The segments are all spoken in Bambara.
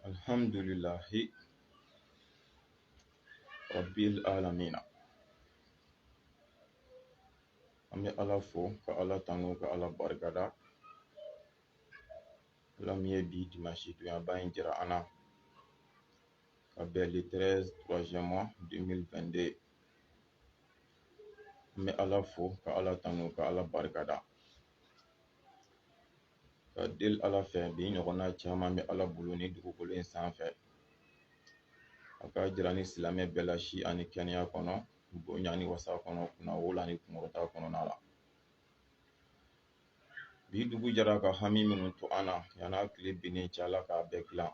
Alhamdulillahi Rabbil Alamina. An bɛ Ala fo ka Ala tanu ka Ala barikada. Ala min ye bi dimanche donya in jira an na ka bɛn le 13 3e mois 2022. An bɛ Ala fo ka Ala tanu ka Ala barikada. Ka deli Ala fɛ bi ɲɔgɔnna caman bɛ Ala bolo ni dugukolo in sanfɛ. A ka jira ni silamɛ bɛɛ la si ani kɛnɛya kɔnɔ, bonya ni wasa kɔnɔ, kunna wolo ani kunkɔrɔta kɔnɔna la. Bi dugu jɛra ka hami minnu to an na yan'a tile binnen cɛ Ala k'a bɛɛ dilan.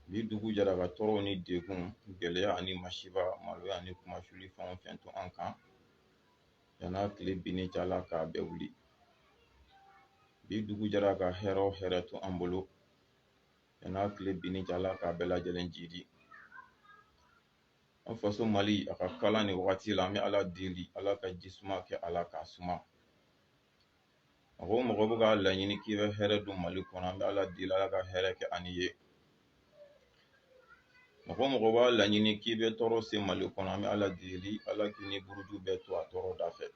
Bi dugu jɛra ka tɔɔrɔ ni degun, gɛlɛya ani masiba, maloya ani kumasuli fɛn o fɛn to an kan yan'a tile binnen cɛ Ala k'a bɛɛ wuli. Bi dugu jɛra ka hɛrɛ o hɛrɛ to an bolo yan'a tile binnen cɛ Ala k'a bɛɛ lajɛlen jidi. An faso Mali a ka kalan ni wagati la an bɛ Ala deli Ala ka jisuma kɛ Ala k'a suma. Mɔgɔ o mɔgɔ bɛ k'a laɲini k'i bɛ hɛrɛ don Mali kɔnɔ an bɛ Ala deli Ala ka hɛrɛ kɛ ani ye. Mɔgɔ o mɔgɔ b'a laɲini k'i bɛ tɔɔrɔ se Mali kɔnɔ an bɛ Ala deli Ala k'i ni buruju bɛɛ to a tɔɔrɔ da fɛ.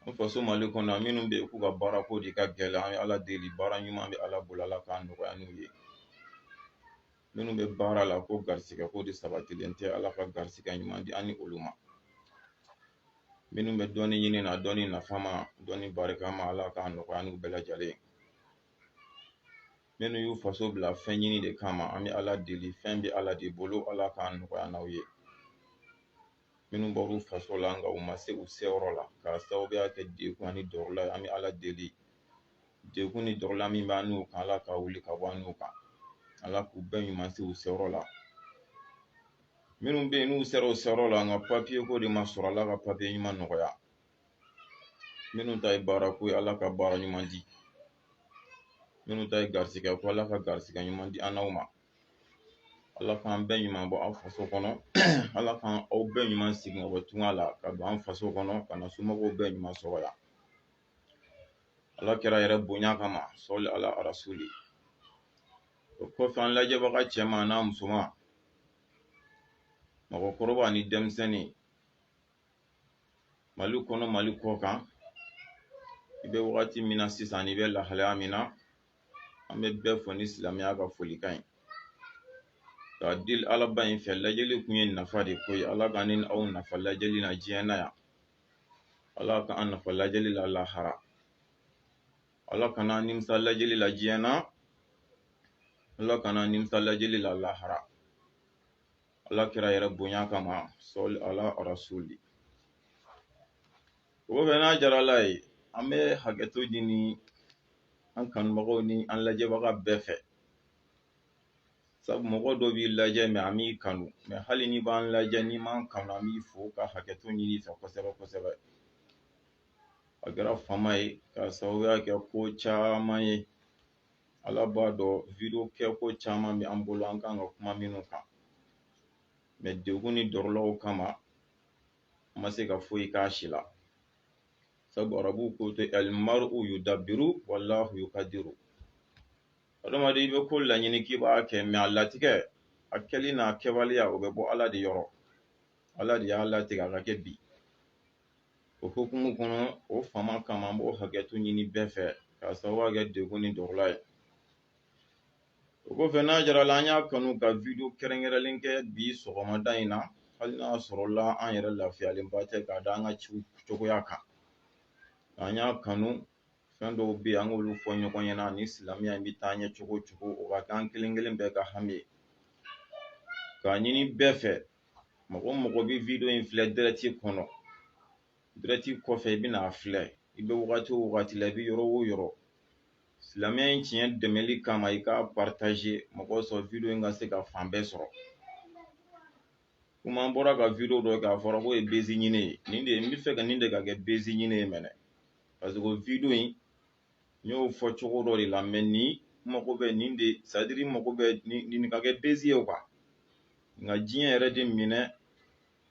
An faso Mali kɔnɔ minnu bɛ yen k'u ka baarako de ka gɛlɛn an bɛ Ala deli baara ɲuman bɛ Ala bolo Ala k'a nɔgɔya n'u ye. Minnu bɛ baara la ko garisigɛ ko de sabatilen tɛ Ala ka garisigɛ ɲuman di an ni olu ma. Minnu bɛ dɔɔni ɲini na dɔɔni nafama dɔɔni barikama Ala k'a nɔgɔya n'u bɛɛ lajɛlen. Minnu y'u faso bila fɛn ɲini de kama an bɛ Ala deli fɛn bɛ Ala de bolo Ala k'a nɔgɔya n'aw ye. Minnu bɔr'u faso la nka u ma se u seyɔrɔ la k'a sababuya kɛ degun ani dɔrɔla ye an bɛ Ala deli degun ni dɔrɔla min b'an n'u kan Ala ka wuli ka bɔ an n'u kan. Ala k'u bɛɛ ɲuman se u seyɔrɔ la. Minnu bɛ yen n'u sera u seyɔrɔ la nka papiye ko de ma sɔrɔ Ala ka papiye ɲuman nɔgɔya. Minnu ta ye baarako ye Ala ka baara ɲuman di. Minnu ta ye garisigɛ ko Ala ka garisigɛ ɲuman di an n'aw ma. Ala k'an bɛɛ ɲuman bɔ an faso kɔnɔ. Ala k'an aw bɛɛ ɲuman sigi ka bɔ tunga la ka don an faso kɔnɔ ka na somɔgɔw bɛɛ ɲuman sɔrɔ yan. Ala kɛra yɛrɛ bonya kama sɔli ala rasuli. O kɔfɛ an lajɛbaga cɛman n'a musoman, mɔgɔkɔrɔba ani denmisɛnnin, Mali kɔnɔ Mali kɔ kan, i bɛ wagati min na sisan i bɛ lahalaya min na, an bɛ bɛɛ fɔ ni silamɛya ka folikan ye. K'a deli Alaba in fɛ lajɛli kun ye nafa de ko ye Ala ka ni aw nafa lajɛli na diɲɛ na yan. Ala ka an nafa lajɛli la lahara. Ala kana nimisa lajɛli la diɲɛ na. Ala kana nimisa lajɛli la lahara. Ala kɛra yɛrɛ bonya kama sɔli ala rasuli. O bɛ n'a jara Ala ye an bɛ hakɛto ɲini an kanubagaw ni an lajɛbaga bɛɛ fɛ. Sabu mɔgɔ dɔ b'i lajɛ mɛ an b'i kanu mɛ hali ni b'an lajɛ n'i m'an kanu an b'i fo ka hakɛto ɲini fɛ kosɛbɛ kosɛbɛ. A kɛra fama ye ka sababuya kɛ ko caman ye. Ala b'a dɔn video kɛ ko caman bɛ an bolo an kan ka kuma minnu kan. Mɛ degun ni dɔrɔlaw kama an ma se ka foyi k'a si la. Sabu arabuw ko ten al-mar'u yudabbiru wallahu yuqaddiru. Adamaden i bɛ ko laɲini k'i b'a kɛ mɛ a latigɛ a kɛli n'a kɛwaleya o bɛ bɔ Ala de yɔrɔ. Ala de y'a latigɛ a ka kɛ bi. O hukumu kɔnɔ o fama kama an b'o hakɛto ɲini bɛɛ fɛ k'a sababuya kɛ degun ni dɔrɔla ye. O kɔfɛ n'a jara la an y'a kanu ka video kɛrɛnkɛrɛnlen kɛ bi sɔgɔmada in na hali n'a sɔrɔ la an yɛrɛ lafiyalenba tɛ k'a da an ka ciw cogoya kan. An y'a kanu fɛn dɔw bɛ yen an k'olu fɔ ɲɔgɔn ɲɛna ni silamɛya in bɛ taa ɲɛ cogo o cogo o ka kɛ an kelen kelen bɛɛ ka hami ye. K'a ɲini bɛɛ fɛ mɔgɔ o mɔgɔ bɛ video in filɛ direct kɔnɔ direct kɔfɛ i bɛna filɛ i bɛ wagati o wagati la i bɛ yɔrɔ o yɔrɔ silamɛya in tiɲɛ dɛmɛli kama i ka partager mɔgɔw sɔrɔ video in ka se ka fan bɛɛ sɔrɔ. Komi an bɔra ka video dɔ kɛ a fɔra k'o ye bezi ɲini ye nin de n bɛ fɛ ka nin de ka kɛ bezi ɲini ye mɛnɛ parce que o video in n y'o fɔ cogo dɔ de la mɛ ni mago bɛ nin de c'est à dire mago bɛ nin ka kɛ bezi ye quoi. Nka diɲɛ yɛrɛ de minɛ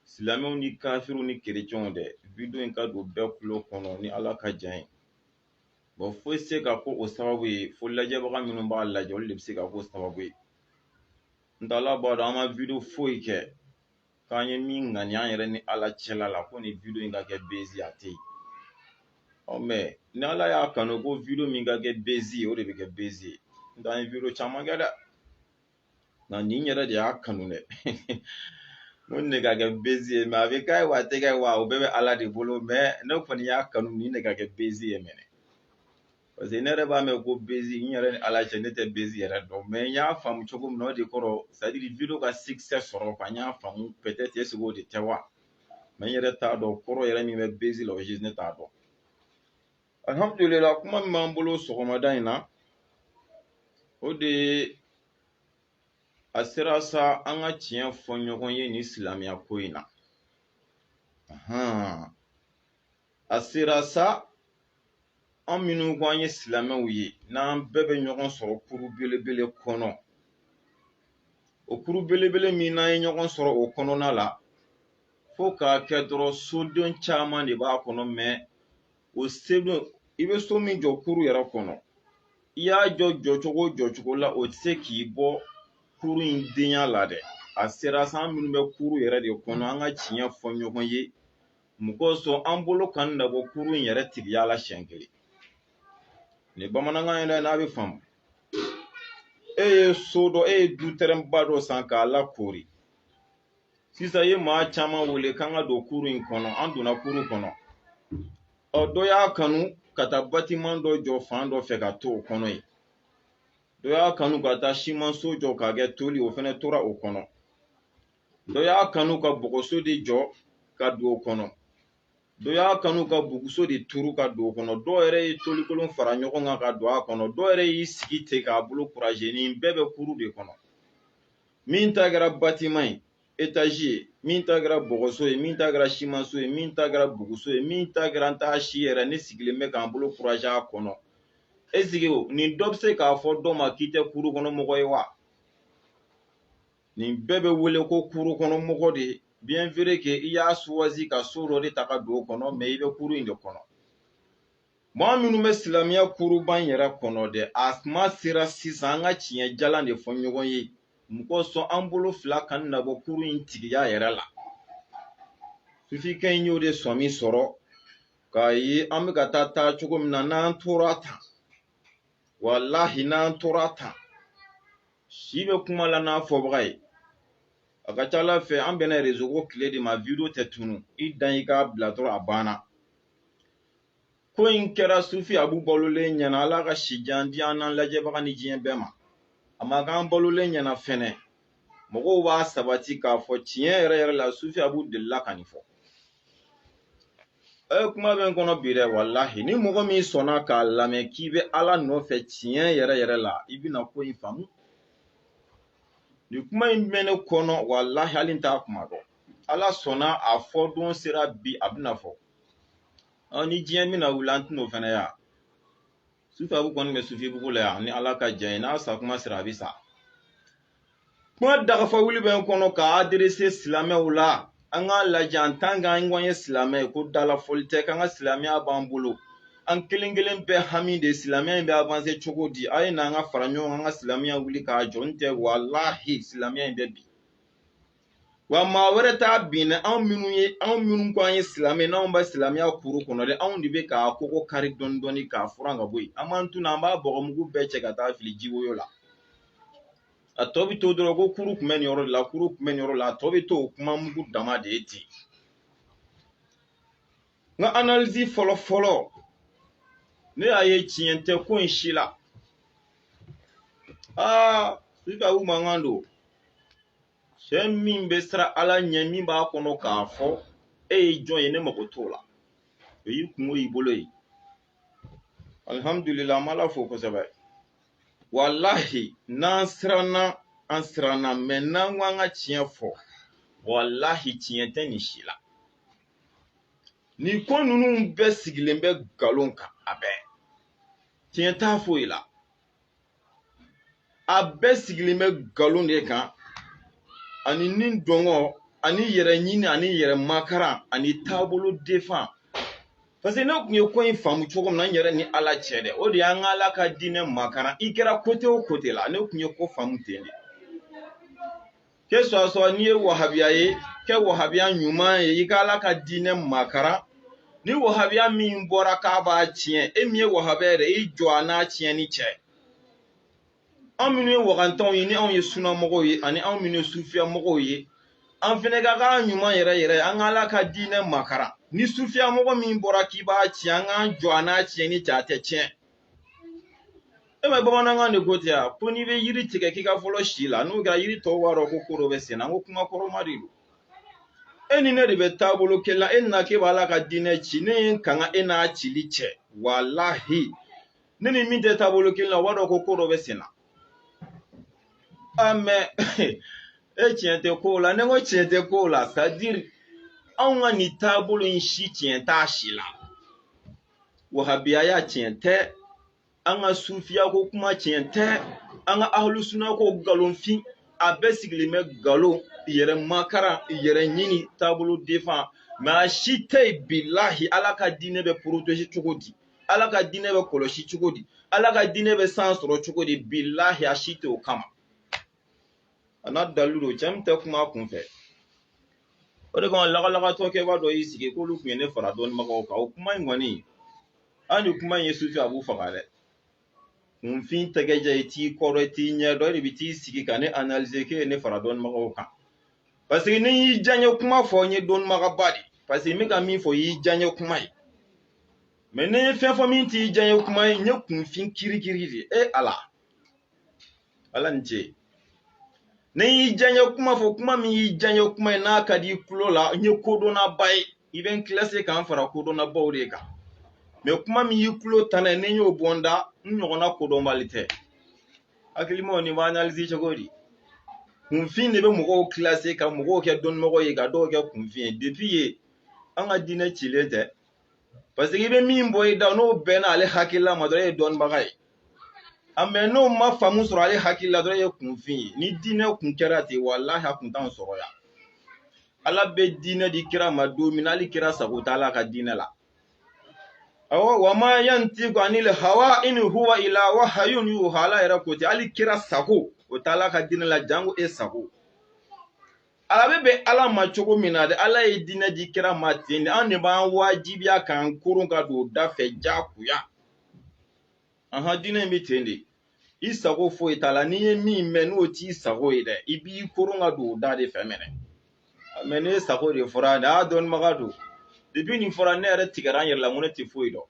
silamɛw ni kafiriw ni kerecɛnw dɛ video in ka don bɛɛ kulo kɔnɔ ni Ala ka diɲɛ ye. bon fo se ka ko o sababu ye fo lajɛbaga minnu b'a lajɛ olu de bɛ se ka ko sababu ye n t'ala b'a dɔn an ma video foyi kɛ k'an ye min ŋani an yɛrɛ ni ala cɛla la ko ni video in ka kɛ bezi a tɛ yen mais ni ala y'a kanu ko video min ka kɛ bezi ye o de bɛ kɛ bezi ye n t'an ye video caman kɛ dɛ nka nin yɛrɛ de y'a kanu dɛ ko nin de ka kɛ bezi ye mais a bɛ k'a ye wa a tɛ k'a ye wa o bɛɛ bɛ ala de bolo mais ne kɔni y'a kanu nin de ka kɛ bezi ye mɛnɛ parce que ne yɛrɛ b'a mɛn ko bezi n yɛrɛ ni ala cɛ ne tɛ bezi yɛrɛ dɔn mais n y'a faamu cogo min na o de kɔrɔ c'est à dire video ka succès sɔrɔ quoi n y'a faamu peut être est ce que o de tɛ wa mais n yɛrɛ t'a dɔn kɔrɔ yɛrɛ min bɛ bezi la o juste ne t'a dɔn alhamdulillah kuma min b'an bolo sɔgɔmada in na o de ye a sera sa an ka tiɲɛ fɔ ɲɔgɔn ye nin silamɛya ko in na a sera sa an minnu ko an ye silamɛw ye n'an bɛɛ bɛ ɲɔgɔn sɔrɔ kuru belebele kɔnɔ o kuru belebele min n'an ye ɲɔgɔn sɔrɔ o kɔnɔna la fo k'a kɛ dɔrɔn soden caman de b'a kɔnɔ mais o sedon i bɛ so min jɔ kuru yɛrɛ kɔnɔ i y'a jɔ jɔcogo la o tɛ se k'i bɔ kuru in denya la dɛ a sera sa an minnu bɛ kuru yɛrɛ de kɔnɔ an ka tiɲɛ fɔ ɲɔgɔn ye mɔgɔ sɔn an bolo kan na bɔ kuru in yɛrɛ tigiya la siɲɛ kelen ni bamanankan yɛrɛ n'a bɛ faamu e ye so dɔ e ye du tɛrɛnba dɔ san k'a lakori sisan i ye maa caman wele k'an ka don kuru in kɔnɔ an donna kuru kɔnɔ dɔ y'a kanu ka taa batiman dɔ jɔ fan dɔ fɛ ka to o kɔnɔ yen dɔ y'a kanu ka taa simanso jɔ k'a kɛ toli o fɛnɛ tora o kɔnɔ dɔ y'a kanu ka bɔgɔso de jɔ ka don o kɔnɔ dɔ y'a kanu ka buguso de turu ka don o kɔnɔ dɔw yɛrɛ ye tolikolon fara ɲɔgɔn kan ka don a kɔnɔ dɔw yɛrɛ y'i sigi ten k'a bolo kuraze nin bɛɛ bɛ kuru de kɔnɔ min ta kɛra batiman ye etazi ye min ta kɛra bɔgɔso ye min ta kɛra simanso ye min ta kɛra buguso ye min ta kɛra n t'a si yɛrɛ ne sigilen bɛ k'an bolo kuraze a kɔnɔ nin dɔ bɛ se k'a fɔ dɔ ma k'i tɛ kuru kɔnɔ mɔgɔ ye wa nin bɛɛ bɛ wele ko kuru kɔnɔ mɔgɔ de bien vrai que i y'a choisi ka so dɔ de ta ka don o kɔnɔ mais i bɛ kuru in de kɔnɔ maa minnu bɛ silamɛya kuruban yɛrɛ kɔnɔ dɛ a kuma sera sisan an ka tiɲɛ jalan de fɔ ɲɔgɔn ye mɔgɔ sɔn an bolo fila kan na bɔ kuru in tigiya yɛrɛ la sufikɛ in y'o de sɔmi sɔrɔ k'a ye an bɛ ka taa cogo min na n'an tora tan wallahi n'an tora tan si bɛ kuma la n'a fɔbaga ye a ka ca ala fɛ an bɛna réseau ko tile de ma video tɛ tunu i dan i k'a bila dɔrɔn a banna ko in kɛra sufi abu balolen ɲɛna ala ka si jan di an n'an lajɛbaga ni diɲɛ bɛɛ ma a ma k'an balolen ɲɛna fɛnɛ mɔgɔw b'a sabati k'a fɔ tiɲɛ yɛrɛ yɛrɛ la sufi abu delila ka nin fɔ kuma bɛ n kɔnɔ bi dɛ wallahi ni mɔgɔ min sɔnna k'a lamɛn k'i bɛ ala nɔfɛ tiɲɛ yɛrɛ yɛrɛ la i bɛna ko in faamu ni kuma in bɛ ne kɔnɔ wallahi hali n t'a kuma dɔn ala sɔnna a fɔ don sera bi a bɛna fɔ ni diɲɛ bɛna wuli an tɛn'o fɛnɛ ya sufi abu kɔni bɛ sufi bugu la yan ni ala ka diɲɛ ye n'a sa kuma sera a bɛ sa kuma dagafa wuli bɛ n kɔnɔ k'a adressé silamɛw la an k'a lajɛ en tant que an ye silamɛ ye ko dalafɔli tɛ k'an ka silamɛya b'an bolo an kelen kelen bɛɛ hami de silamɛya in bɛ avancer cogo di a ye n'an ka fara ɲɔgɔn kan an ka silamɛya wuli k'a jɔ n tɛ wallahi silamɛya in bɛ bi wa maa wɛrɛ t'a bin dɛ anw minnu ko an ye silamɛ n'anw bɛ silamɛya kuru kɔnɔ dɛ anw de bɛ k'a koko kari dɔɔni dɔɔni k'a furan ka bɔ yen an b'an tunu an b'a bɔgɔmugu bɛɛ cɛ ka taa fili jiwoyo la a tɔ bɛ to dɔrɔn ko kuru tun bɛ nin yɔrɔ de la kuru tun bɛ nin yɔrɔ la a tɔ bɛ to o kuma mugu dama de ye ten n ka analyse fɔlɔ fɔlɔ ne y'a ye tiɲɛ tɛ ko in si la sufi abu mankan don cɛ min bɛ siran ala ɲɛ min b'a kɔnɔ k'a fɔ e ye jɔn ye ne mago t'o la o y'i kungo y'i bolo ye alhamdulillah an b'ala fo kosɛbɛ wallahi n'an siranna an siranna mais n'an ko an ka tiɲɛ fɔ wallahi tiɲɛ tɛ nin si la nin ko ninnu bɛɛ sigilen bɛ nkalon kan a bɛɛ tiɲɛ t'a foyi la a bɛɛ sigilen bɛ nkalon de kan ani nin dɔngɔ ani yɛrɛ ɲini ani yɛrɛ makaran ani taabolo defan parce que ne kun ye ko in faamu cogo min na n yɛrɛ ni ala cɛ dɛ o de y'an ka ala ka diinɛ makaran i kɛra kote o kote la ne kun ye ko faamu ten de ke sɔsɔ n'i ye wahabiya ye kɛ wahabiya ɲuman ye i ka ala ka diinɛ makaran ni wahabiya min bɔra k'a b'a tiɲɛ e min ye wahabiya yɛrɛ i jɔ a n'a tiɲɛni cɛ anw minnu ye wagantanw ye ni anw ye sunamɔgɔw ye ani anw minnu ye sufiyamɔgɔw ye an fɛnɛ ka k'a ɲuman yɛrɛ yɛrɛ an ka ala ka diinɛ makaran ni sufiyamɔgɔ min bɔra k'i b'a tiɲɛ an k'an jɔ a n'a tiɲɛni cɛ a tɛ tiɲɛ e ma bamanankan de ko ten a ko n'i bɛ yiri tigɛ k'i ka fɔlɔ si la n'o kɛra yiri tɔw b'a dɔn ko ko dɔ bɛ sen na n ko kuma kɔrɔma de don e ni ne de bɛ taabolo kelen la e na k'e b'a la ka diinɛ ci ne ye n kanga e n'a cili cɛ walahi ne ni min tɛ taabolo kelen la o b'a dɔn ko dɔ bɛ sen na mɛ e tiɲɛ tɛ ko la ne ko tiɲɛ tɛ ko la c'est à dire anw ka nin taabolo in si tiɲɛ t'a si la wahabiya ya tiɲɛ tɛ an ka sufiya ko kuma tiɲɛ tɛ an ka ahalusuna ko galonfin a bɛɛ sigilen bɛ galon yɛrɛ makaran yɛrɛ ɲini taabolo defan mɛ a si tɛ yen bilahi ala ka diinɛ bɛ protege cogo di ala ka diinɛ bɛ kɔlɔsi cogo di ala ka diinɛ bɛ san sɔrɔ cogo di bilahi a si tɛ o kama a n'a dalilu don cɛ min tɛ kuma a kun fɛ o de kama lagalagatɔ kɛ b'a dɔ y'i sigi k'olu tun ye ne fara dɔnnibagaw kan o kuma in kɔni an ni kuma in ye sufi a b'u faga dɛ kunfin tɛgɛjɛ i t'i kɔrɔ i t'i ɲɛ dɔ de bɛ t'i sigi ka ne analyser k'e ye ne fara dɔnnibagaw kan parce que ni y'i diyaɲɛ kuma fɔ n ye dɔnnibagaba de parce que n bɛ ka min fɔ y'i diyaɲɛ kuma ye mais ne ye fɛn fɔ min t'i diyaɲɛ kuma ye n ye kunfin kirikiri de e ala ni ce ne y'i diyaɲɛ kuma fɔ kuma min y'i diyaɲɛ kuma ye n'a ka di i tulo la n ye kodɔnnaba ye i bɛ n classé k'an fara kodɔnnabaw de kan mais kuma min y'i tulo tan ye ni n y'o bɔ n da n ɲɔgɔnna kodɔnbali tɛ hakilimaw nin b'a analyser cogo di kunfin de bɛ mɔgɔw classé ka mɔgɔw kɛ dɔnnibagaw ye ka dɔw kɛ kunfin ye depuis ye an ka diinɛ cilen tɛ parce que i bɛ min bɔ i da n'o bɛnna ale hakilila ma dɔrɔn e ye dɔnnibaga ye mais n'o ma faamu sɔrɔ ale hakili la dɔrɔn e ye kunfin ye ni diinɛ kun kɛra ten walahi a kun t'anw sɔrɔ yan ala bɛ diinɛ di kira ma don min hali kira sago t'ala ka diinɛ la awɔ wa ma yantiqu anil hawa in huwa illa wahyun yuha ala yɛrɛ ko ten hali kira sago o t'ala ka diinɛ la jango e sago ala bɛ ala ma cogo min na de ala ye diinɛ di kira ma ten de an de b'an wajibiya k'an koron ka don da fɛ jagoya diinɛ in bɛ ten de i sago foyi t'a la n'i ye min mɛn n'o t'i sago ye dɛ i b'i koron ka don o da de fɛ mɛnɛ mais ne sago de fɔra a dɔnnibaga don depuis nin fɔra ne yɛrɛ tigɛra an yɛrɛ la n ko ne tɛ foyi dɔn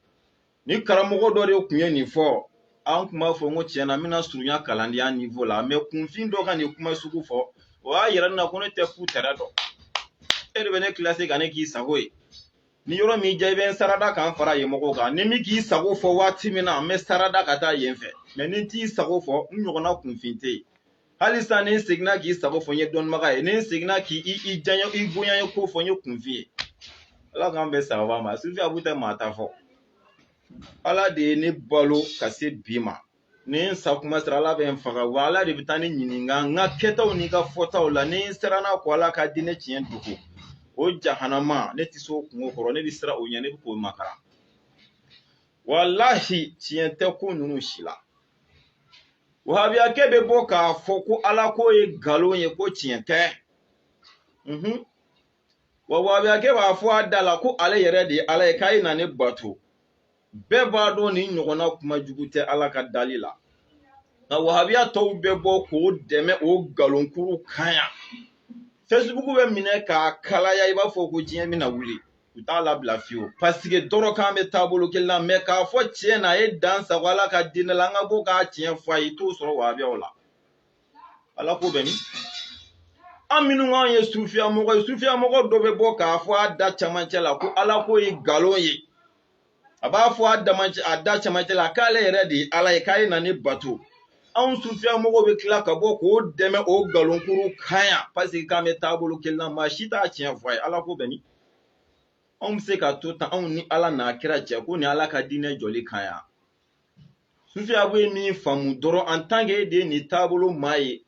ni karamɔgɔ dɔ de tun ye nin fɔ an tun b'a fɔ n ko tiɲɛ na n bɛna surunya kalandenya niveau la mais kunfin dɔ ka nin kuma sugu fɔ o y'a yɛrɛ na ko ne tɛ fu tɛrɛ dɔn e de bɛ ne classé ka ne k'i sago ye ni yɔrɔ min diya i bɛ n sarada k'an fara yen mɔgɔw kan ni min k'i sago fɔ waati min na n bɛ sarada ka taa yen fɛ mais ni n t'i sago fɔ n ɲɔgɔnna kunfin tɛ yen hali sisan ni n seginna k'i sago fɔ n ye dɔnnibaga ye ni n seginna k'i diyaɲɛ i bonya ye ko fɔ n ye kunfin ye ala k'an bɛ sababa ma sufi abu tɛ maa ta fɔ ala de ye ne balo ka se bi ma ni n sa kuma sera ala bɛ n faga wa ala de bɛ taa ne ɲininka n ka kɛtaw ni ka fɔtaw la ni n sera n'a ko ala ka di ne tiɲɛ dogo o jahanama ne tɛ se o kungo kɔrɔ ne bɛ siran o ɲɛ ne bɛ k'o makara walahi tiɲɛ tɛ ko ninnu si la wahabiyakɛ bɛ bɔ k'a fɔ ko ala ko ye nkalon ye ko tiɲɛ tɛ wa wahabiyakɛ b'a fɔ a da la ko ale yɛrɛ de ye ala ye k'a ye na ne bato bɛɛ b'a dɔn nin ɲɔgɔnna kuma jugu tɛ ala ka dali la nka wahabiya tɔw bɛ bɔ k'o dɛmɛ o nkalonkuruw kan yan Facebook bɛ minɛ k'a kalaya i b'a fɔ ko diɲɛ bɛna wuli u t'a labila fiyewu parce que dɔrɔkan bɛ taabolo kelen na mais k'a fɔ tiɲɛ na a ye dan sago ala ka diinɛ la an ka bɔ k'a tiɲɛ fɔ a ye i t'o sɔrɔ wahabiyaw la ala ko bɛ min an minnu k'an ye sufiyamɔgɔ ye sufiyamɔgɔ dɔ bɛ bɔ k'a fɔ a da camancɛ la ko ala ko ye nkalon ye a b'a fɔ a da camancɛ la k'ale yɛrɛ de ye ala ye k'a ye na ne bato anw sufiyamɔgɔw bɛ tila ka bɔ k'o dɛmɛ o nkalonkuruw kan yan parce que k'an bɛ taabolo kelen na maa si t'a tiɲɛ fɔ a ye ala ko bɛ min anw bɛ se ka to tan anw ni ala n'a kira cɛ ko ni ala ka diinɛ jɔli kan yan sufiya bɛ min faamu dɔrɔn en tant que e de ye nin taabolo maa ye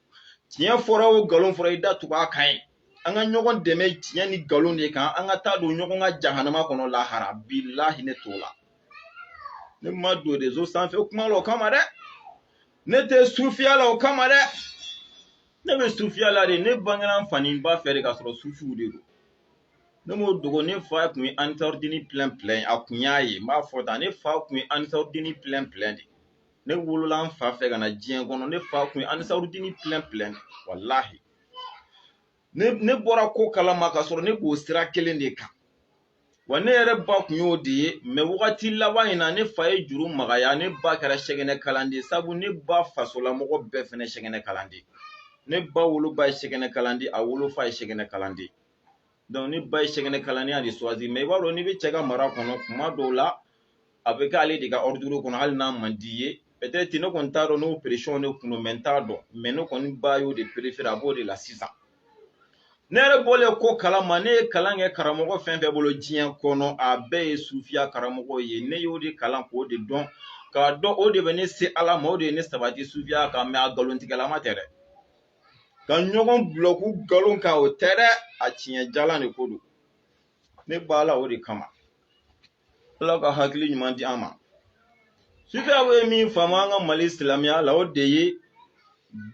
tiɲɛ fɔra o nkalon fɔra i da tugu a kan ye an ka ɲɔgɔn dɛmɛ tiɲɛ ni nkalon de kan an ka taa don ɲɔgɔn ka jahanama kɔnɔ lahara bilahi ne t'o la ne ma don réseau sanfɛ kuma la o kama dɛ ne tɛ sufiya la o kama dɛ ne bɛ sufiya la de ne bangera n fani ba fɛ de ka sɔrɔ sufiw de don ne m'o dogo ne fa kun ye Ansarudini plein plein a kun y'a ye n b'a fɔ tan ne fa kun ye Ansarudini plein plein de ne wolola n fa fɛ ka na diɲɛ kɔnɔ ne fa kun ye Ansarudini plein plein de walahi ne bɔra ko kalama ka sɔrɔ ne k'o sira kelen de kan wa ne yɛrɛ ba kun y'o de ye mais wagati laban in na ne fa ye juru magaya ne ba kɛra sɛgɛnɛ kalanden sabu ne ba fasolamɔgɔ bɛɛ fɛnɛ sɛgɛnɛ kalanden ne ba woloba ye sɛgɛnɛ kalanden a wolofa ye sɛgɛnɛ kalanden donc ne ba ye sɛgɛnɛ kalandenya de choisi mais i b'a dɔn n'i bɛ cɛ ka mara kɔnɔ kuma dɔw la a bɛ k'ale de ka ordre kɔnɔ hali n'a man di ye peut-être ne kɔni t'a dɔn n'o pression ne kun don mais n t'a dɔn mais ne kɔni ba y'o de préféré a b'o de la sisan ne yɛrɛ bɔlen ko kalama ne ye kalan kɛ karamɔgɔ fɛn fɛn bolo diɲɛ kɔnɔ a bɛɛ ye sufiya karamɔgɔ ye ne y'o de kalan k'o de dɔn k'a dɔn o de bɛ ne se ala ma o de ye ne sabati sufiya kan mais a nkalontigɛlama tɛ dɛ ka ɲɔgɔn bulɔku nkalon kan o tɛ dɛ a tiɲɛ jalan de ko don ne b'a la o de kama ala ka hakili ɲuman di an ma sufiya bɛ min faamu an ka mali silamɛya la o de ye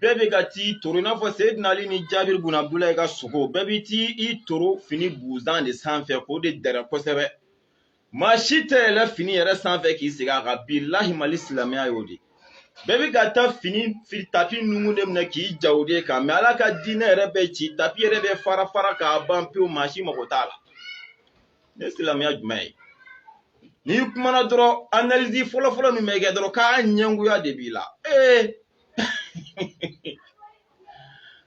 bɛɛ bɛ ka t'i toro i n'a fɔ Seyidina Ali ni Jabiri bun Abdulayi ka sogo bɛɛ bɛ t'i toro fini buzan de sanfɛ k'o de dɛrɛ kosɛbɛ maa si tɛ yɛlɛ fini yɛrɛ sanfɛ k'i sigi a kan bilahi mali silamɛya y'o de bɛɛ bɛ ka taa fini tapi numu de minɛ k'i ja o de kan mais ala ka diinɛ yɛrɛ bɛ ci tapi yɛrɛ bɛ fara fara k'a ban pewu maa si mago t'a la ne silamɛya jumɛn ye n'i kumana dɔrɔn analyse fɔlɔfɔlɔ min bɛ kɛ dɔrɔn k'a ɲɛngoya de b'i la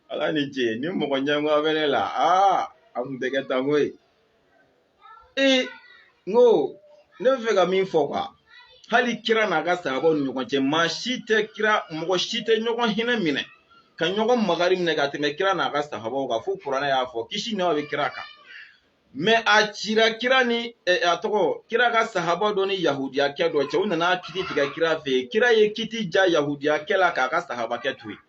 ala ni ce ni mɔgɔ ɲɛngoya bɛ ne la a kun tɛ kɛ tan koyi n ko ne bɛ fɛ ka min fɔ quoi hali kira n'a ka sahabaw ni ɲɔgɔn cɛ maa si tɛ kira mɔgɔ si tɛ ɲɔgɔn hinɛ minɛ ka ɲɔgɔn magari minɛ ka tɛmɛ kira n'a ka sahabaw kan fo kuranɛ y'a fɔ kisi nɛma bɛ kira kan mais a cira kira ni a tɔgɔ kira ka sahaba dɔ ni yahudiyakɛ dɔ cɛ u nana kiti tigɛ kira fɛ yen kira ye kiti ja yahudiyakɛ la k'a ka sahabakɛ to yen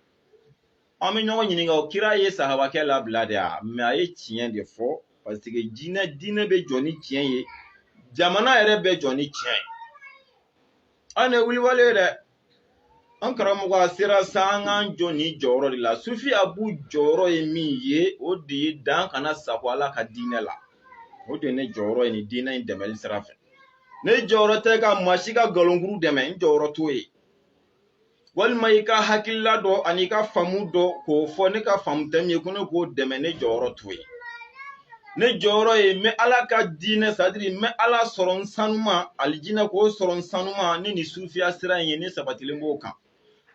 an bɛ ɲɔgɔn ɲininka o kira ye sahabakɛ labila de a mais a ye tiɲɛ de fɔ parce que diinɛ bɛ jɔ ni tiɲɛ ye jamana yɛrɛ bɛ jɔ ni tiɲɛ ye an ne wiliwale ye dɛ an karamɔgɔ a sera san an k'an jɔ nin jɔyɔrɔ de la sufi abu jɔyɔrɔ ye min ye o de ye dan kana sago ala ka diinɛ la o de ye ne jɔyɔrɔ ye nin diinɛ in dɛmɛli sira fɛ ne jɔyɔrɔ tɛ ka maa si ka nkalontigiw dɛmɛ n jɔyɔrɔ t'o ye walima i ka hakilila dɔ ani i ka faamu dɔ k'o fɔ ne ka faamu tɛ min ye ko ne k'o dɛmɛ ne jɔyɔrɔ t'o ye ne jɔyɔrɔ ye n bɛ ala ka diinɛ c'est-à-dire n bɛ ala sɔrɔ n sanuma alijinɛ k'o sɔrɔ n sanuma ne ni sufiya sira in ye ne sabatilen b'o kan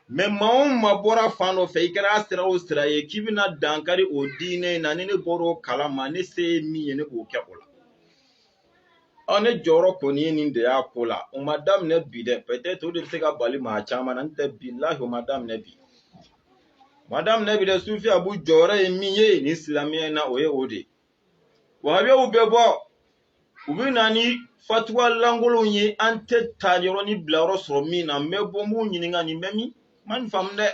mais maa o maa bɔra fan dɔ fɛ i kɛra sira o sira ye k'i bɛna dankari o diinɛ in na ni ne bɔra o kalama ne se ye min ye ne k'o kɛ o la ne jɔyɔrɔ kɔni ye nin de y'a ko la o ma daminɛ bi dɛ peut-être o de bɛ se ka bali maa caman na n tɛ bilahi o ma daminɛ bi dɛ sufi abu jɔyɔrɔ ye min ye nin silamɛya in na o ye o de wahabiyaw bɛ bɔ u bɛ na ni fatuwa lankolonw ye an tɛ taa yɔrɔ ni bilayɔrɔ sɔrɔ min na n bɛ bɔ n b'u ɲininka nin bɛ min ma nin faamu dɛ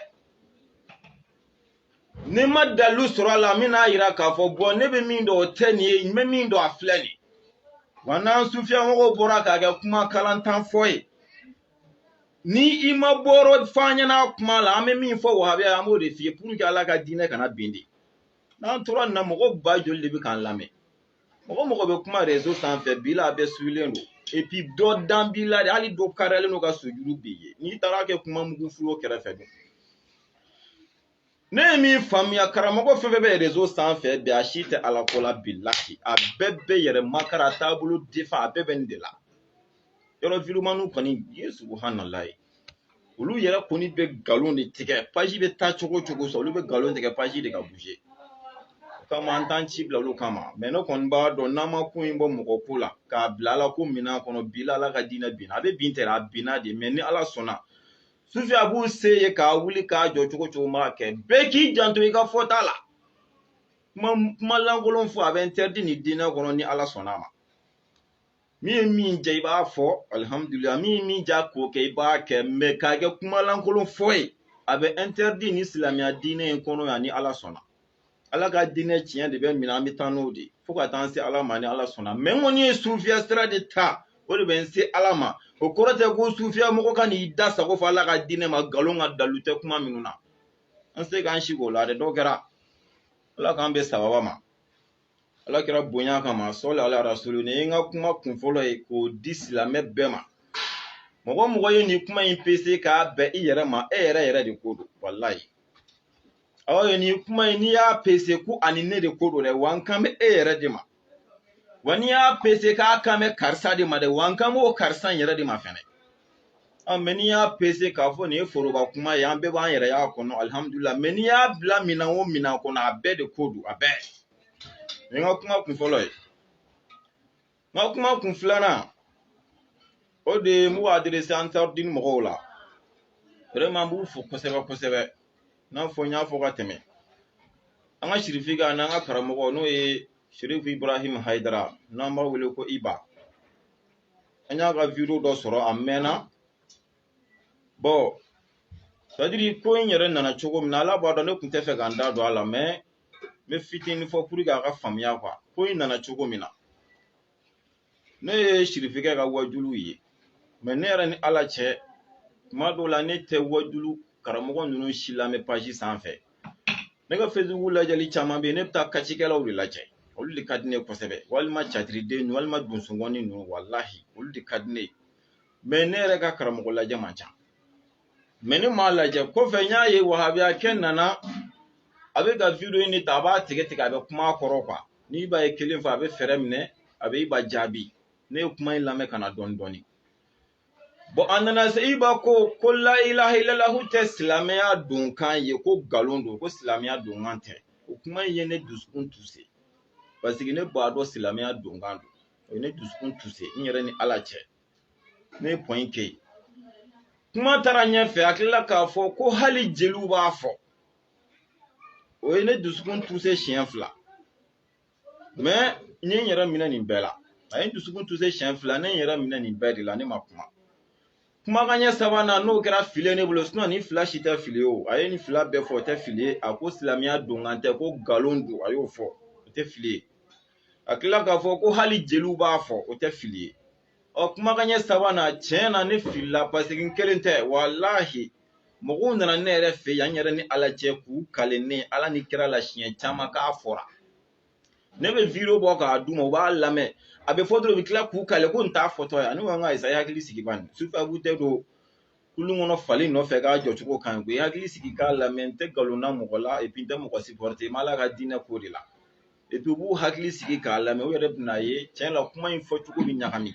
ni ma dalilu sɔrɔ a la n bɛna yira k'a fɔ bɔn ne bɛ min dɔn o tɛ nin ye n bɛ min dɔn a filɛ nin wa n'an sufiyamɔgɔw bɔra k'a kɛ kuma kalantan fɔ ye ni i ma bɔrɔ f'an ɲɛna kuma la an bɛ min fɔ wahabiya an b'o de f'i ye pour que ala ka diinɛ kana bin de n'an tora nin na mɔgɔ ba joli de bɛ k'an lamɛn mɔgɔ bɛ kuma réseau sanfɛ bi la a bɛɛ suwilen don et puis dɔ dan b'i la de hali dɔ kariyalen don ka sujuru b'i ye n'i taara kɛ kuma mugu f'o kɛrɛfɛ dun ne ye min faamuya karamɔgɔ fɛn fɛn bɛ réseau sanfɛ bi a si tɛ ala ko la bilahi a bɛɛ bɛ yɛrɛ makara taabolo defan a bɛɛ bɛ nin de la yɔrɔ vilumaniw kɔni ye subuhanalayi olu yɛrɛ kɔni bɛ nkalon de tigɛ page bɛ taa cogo cogo sa olu bɛ nkalon tigɛ page de ka bouger kama an t'an ci bila olu kama mais ne kɔni b'a dɔn n'an ma ko in bɔ mɔgɔ ko la k'a bila ala ko minan kɔnɔ bi la ala ka diinɛ bin a bɛ bin tɛ a binna de mais ni ala sɔnna sufi a b'u se ye k'a wuli k'a jɔ cogo cogo m'a kɛ bɛɛ k'i janto i ka fɔta la kuma lankolon fɔ a bɛ interdit nin diinɛ kɔnɔ ni ala sɔnna a ma min ye min jɛ i b'a fɔ alhamdulillah min ye min ja k'o kɛ i b'a kɛ mais k'a kɛ kuma lankolon fɔ ye a bɛ interdit ni silamɛya diinɛ in kɔnɔ yan ni ala sɔnna ala ka dinɛ tiɲɛ de bɛ minɛ an bɛ taa n'o de fo ka taa an se ala ma ni ala sɔnna mɛ n kɔni ye sufiya sira de ta o de bɛ n se ala ma o kɔrɔ tɛ ko sufiya mɔgɔ ka n'i da sago fɔ ala ka dinɛ ma nkalon ka dalu tɛ kuma minnu na an se k'an sigi o la dɛ dɔw kɛra ala k'an bɛ sababa ma ala kɛra bonya kama sɔli ala rasulu ni ye n ka kuma kunfɔlɔ ye k'o di silamɛ bɛɛ ma mɔgɔ mɔgɔ ye nin kuma in pese k'a bɛn i yɛrɛ ma e yɛrɛ de ko don walayi aw ye nin kuma in n'i y'a pese ko ani ne de ko don dɛ wa n kan bɛ e yɛrɛ de ma wa n'i y'a pese k'a kan bɛ karisa de ma dɛ wa n kan b'o karisa in yɛrɛ de ma fɛnɛ mɛ n'i y'a pese k'a fɔ nin ye foroba kuma ye an bɛɛ b'an yɛrɛ y'a kɔnɔ alihamudulila mɛ n'i y'a bila minan o minan kɔnɔ a bɛɛ de ko don a bɛɛ nin ka kuma kun fɔlɔ ye n ka kuma kun filanan o de ye n b'u adrese Ansarudine mɔgɔw la vraiment n b'u fo kosɛbɛ kosɛbɛ n'a fɔ n y'a fɔ ka tɛmɛ an ka sirifiga n'an ka karamɔgɔ n'o ye Sherifu Ibrahim Haidara n'an b'a wele ko Iba an y'a ka video dɔ sɔrɔ a mɛnna bon c'est à dire ko in yɛrɛ nana cogo min na ala b'a dɔn ne tun tɛ fɛ k'an da don a la mais n bɛ fitinin fɔ pour que a ka faamuya quoi ko in nana cogo min na ne ye sirifikɛ ka wajulu ye mais ne yɛrɛ ni ala cɛ tuma dɔw la ne tɛ wajulu karamɔgɔ ninnu si lamɛn page sanfɛ ne ka Facebook lajɛli caman bɛ yen ne bɛ taa kacikɛlaw de lajɛ olu de ka di ne kosɛbɛ walima catiriden ninnu walima donsongɔni ninnu walahi olu de ka di ne mais ne yɛrɛ ka karamɔgɔ lajɛ man ca mais ne m'a lajɛ kɔfɛ n y'a ye wahabiya kɛ nana a bɛ ka video in de ta a b'a tigɛ tigɛ a bɛ kuma a kɔrɔ quoi n'i b'a ye kelen fɔ a bɛ fɛɛrɛ minɛ a bɛ i ba jaabi ne ye kuma in lamɛn ka na dɔɔni dɔɔni bon a nana se i b'a ko la ilaha illallahu tɛ silamɛya donkan ye ko nkalon don ko silamɛya donkan tɛ o kuma in ye ne dusukun tuse parce que ne b'a dɔn silamɛya donkan don o ye ne dusukun tuse n yɛrɛ ni ala cɛ ne ye point kɛ yen kuma taara ɲɛfɛ a tilala k'a fɔ ko hali jeliw b'a fɔ o ye ne dusukun tuse siɲɛ fila mais n ye n yɛrɛ minɛ nin bɛɛ la a ye dusukun tuse siɲɛ fila ne ye n yɛrɛ minɛ nin bɛɛ de la ne ma kuma kumakan ɲɛ sabanan n'o kɛra fili ne bolo sinon nin fila si tɛ fili o a ye nin fila bɛɛ fɔ o tɛ fili ye a ko silamɛya donkan tɛ ko nkalon don a y'o fɔ o tɛ fili ye a tilala k'a fɔ ko hali jeliw b'a fɔ o tɛ fili ye kumakan ɲɛ sabanan tiɲɛ na ne filila parce que n kelen tɛ walahi mɔgɔw nana ne yɛrɛ fɛ yan n yɛrɛ ni ala cɛ k'u kale ne ala ni kira la siɲɛ caman k'a fɔra ne bɛ video bɔ k'a d'u ma u b'a lamɛn a bɛ fɔ dɔrɔn u bɛ tila k'u kale ko n t'a fɔtɔ ye ne ko n ka ayi sa i hakili sigi bani sufabu tɛ don kulun kɔnɔ fali nɔfɛ k'a jɔcogo kan ko i hakili sigi k'a lamɛn n tɛ nkalon da mɔgɔ la et puis n tɛ mɔgɔ supporter n b'ala ka diinɛ ko de la et puis u b'u hakili sigi k'a lamɛn u yɛrɛ bɛna ye tiɲɛ la kuma in fɔcogo bɛ ɲagami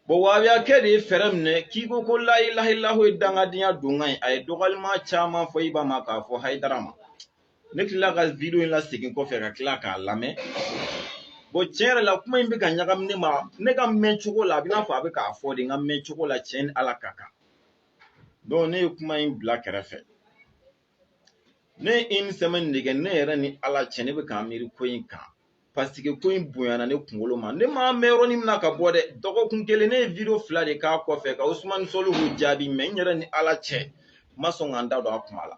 bon wahabiyakɛ de ye fɛɛrɛ minɛ k'i ko la ilaha illahu ye dangadenya donkan ye a ye dɔgɔlima caman fɔ i ba ma k'a fɔ Haidara ma ne tilala ka video in lasegin kɔfɛ ka tila k'a lamɛn bon tiɲɛ yɛrɛ la kuma in bɛ ka ɲagami ne ma ne ka mɛn cogo la a bɛ n'a fɔ a bɛ k'a fɔ de n ka mɛn cogo la tiɲɛ ni ala ka kan donc ne ye kuma in bila kɛrɛfɛ ne ye une semaine de kɛ ne yɛrɛ ni ala cɛ ne bɛ k'an miiri ko in kan parce que ko in bonyana ne kunkolo ma ne m'a mɛn yɔrɔnin min na ka bɔ dɛ dɔgɔkun kelen ne ye video fila de k'a kɔfɛ ka Usmani Solihu jaabi mais n yɛrɛ ni ala cɛ n ma sɔn ka n da don a kuma la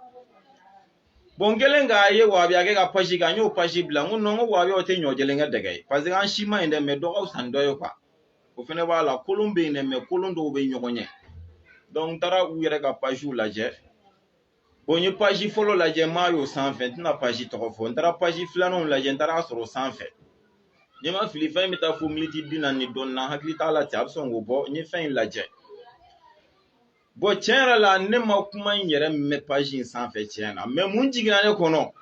bon n kɛlen k'a ye wahabiyakɛ ka page kan n y'o page bila n ko non n ko wahabiyaw tɛ ɲɔjɛlen kɛ dɛgɛ ye parce que an si ma ɲi dɛ mais dɔ ka fisa ni dɔ ye quoi o fɛnɛ b'a la kolon bɛ yen dɛ mais kolon dɔw bɛ ɲɔgɔn ɲɛ donc n taara u yɛrɛ ka pagew lajɛ bon n ye page fɔlɔ lajɛ n m'a y'o sanfɛ n tɛna page tɔgɔ fɔ n taara page filananw lajɛ n taara sɔrɔ sanfɛ n ma fili fɛn bɛ taa fo miniti 40 ni dɔɔni na hakili t'a la ten a bɛ sɔn k'o bɔ n ye fɛn in lajɛ bon tiɲɛ yɛrɛ la ne ma kuma in yɛrɛ mɛn page in sanfɛ tiɲɛ na mais mun jiginna ne kɔnɔ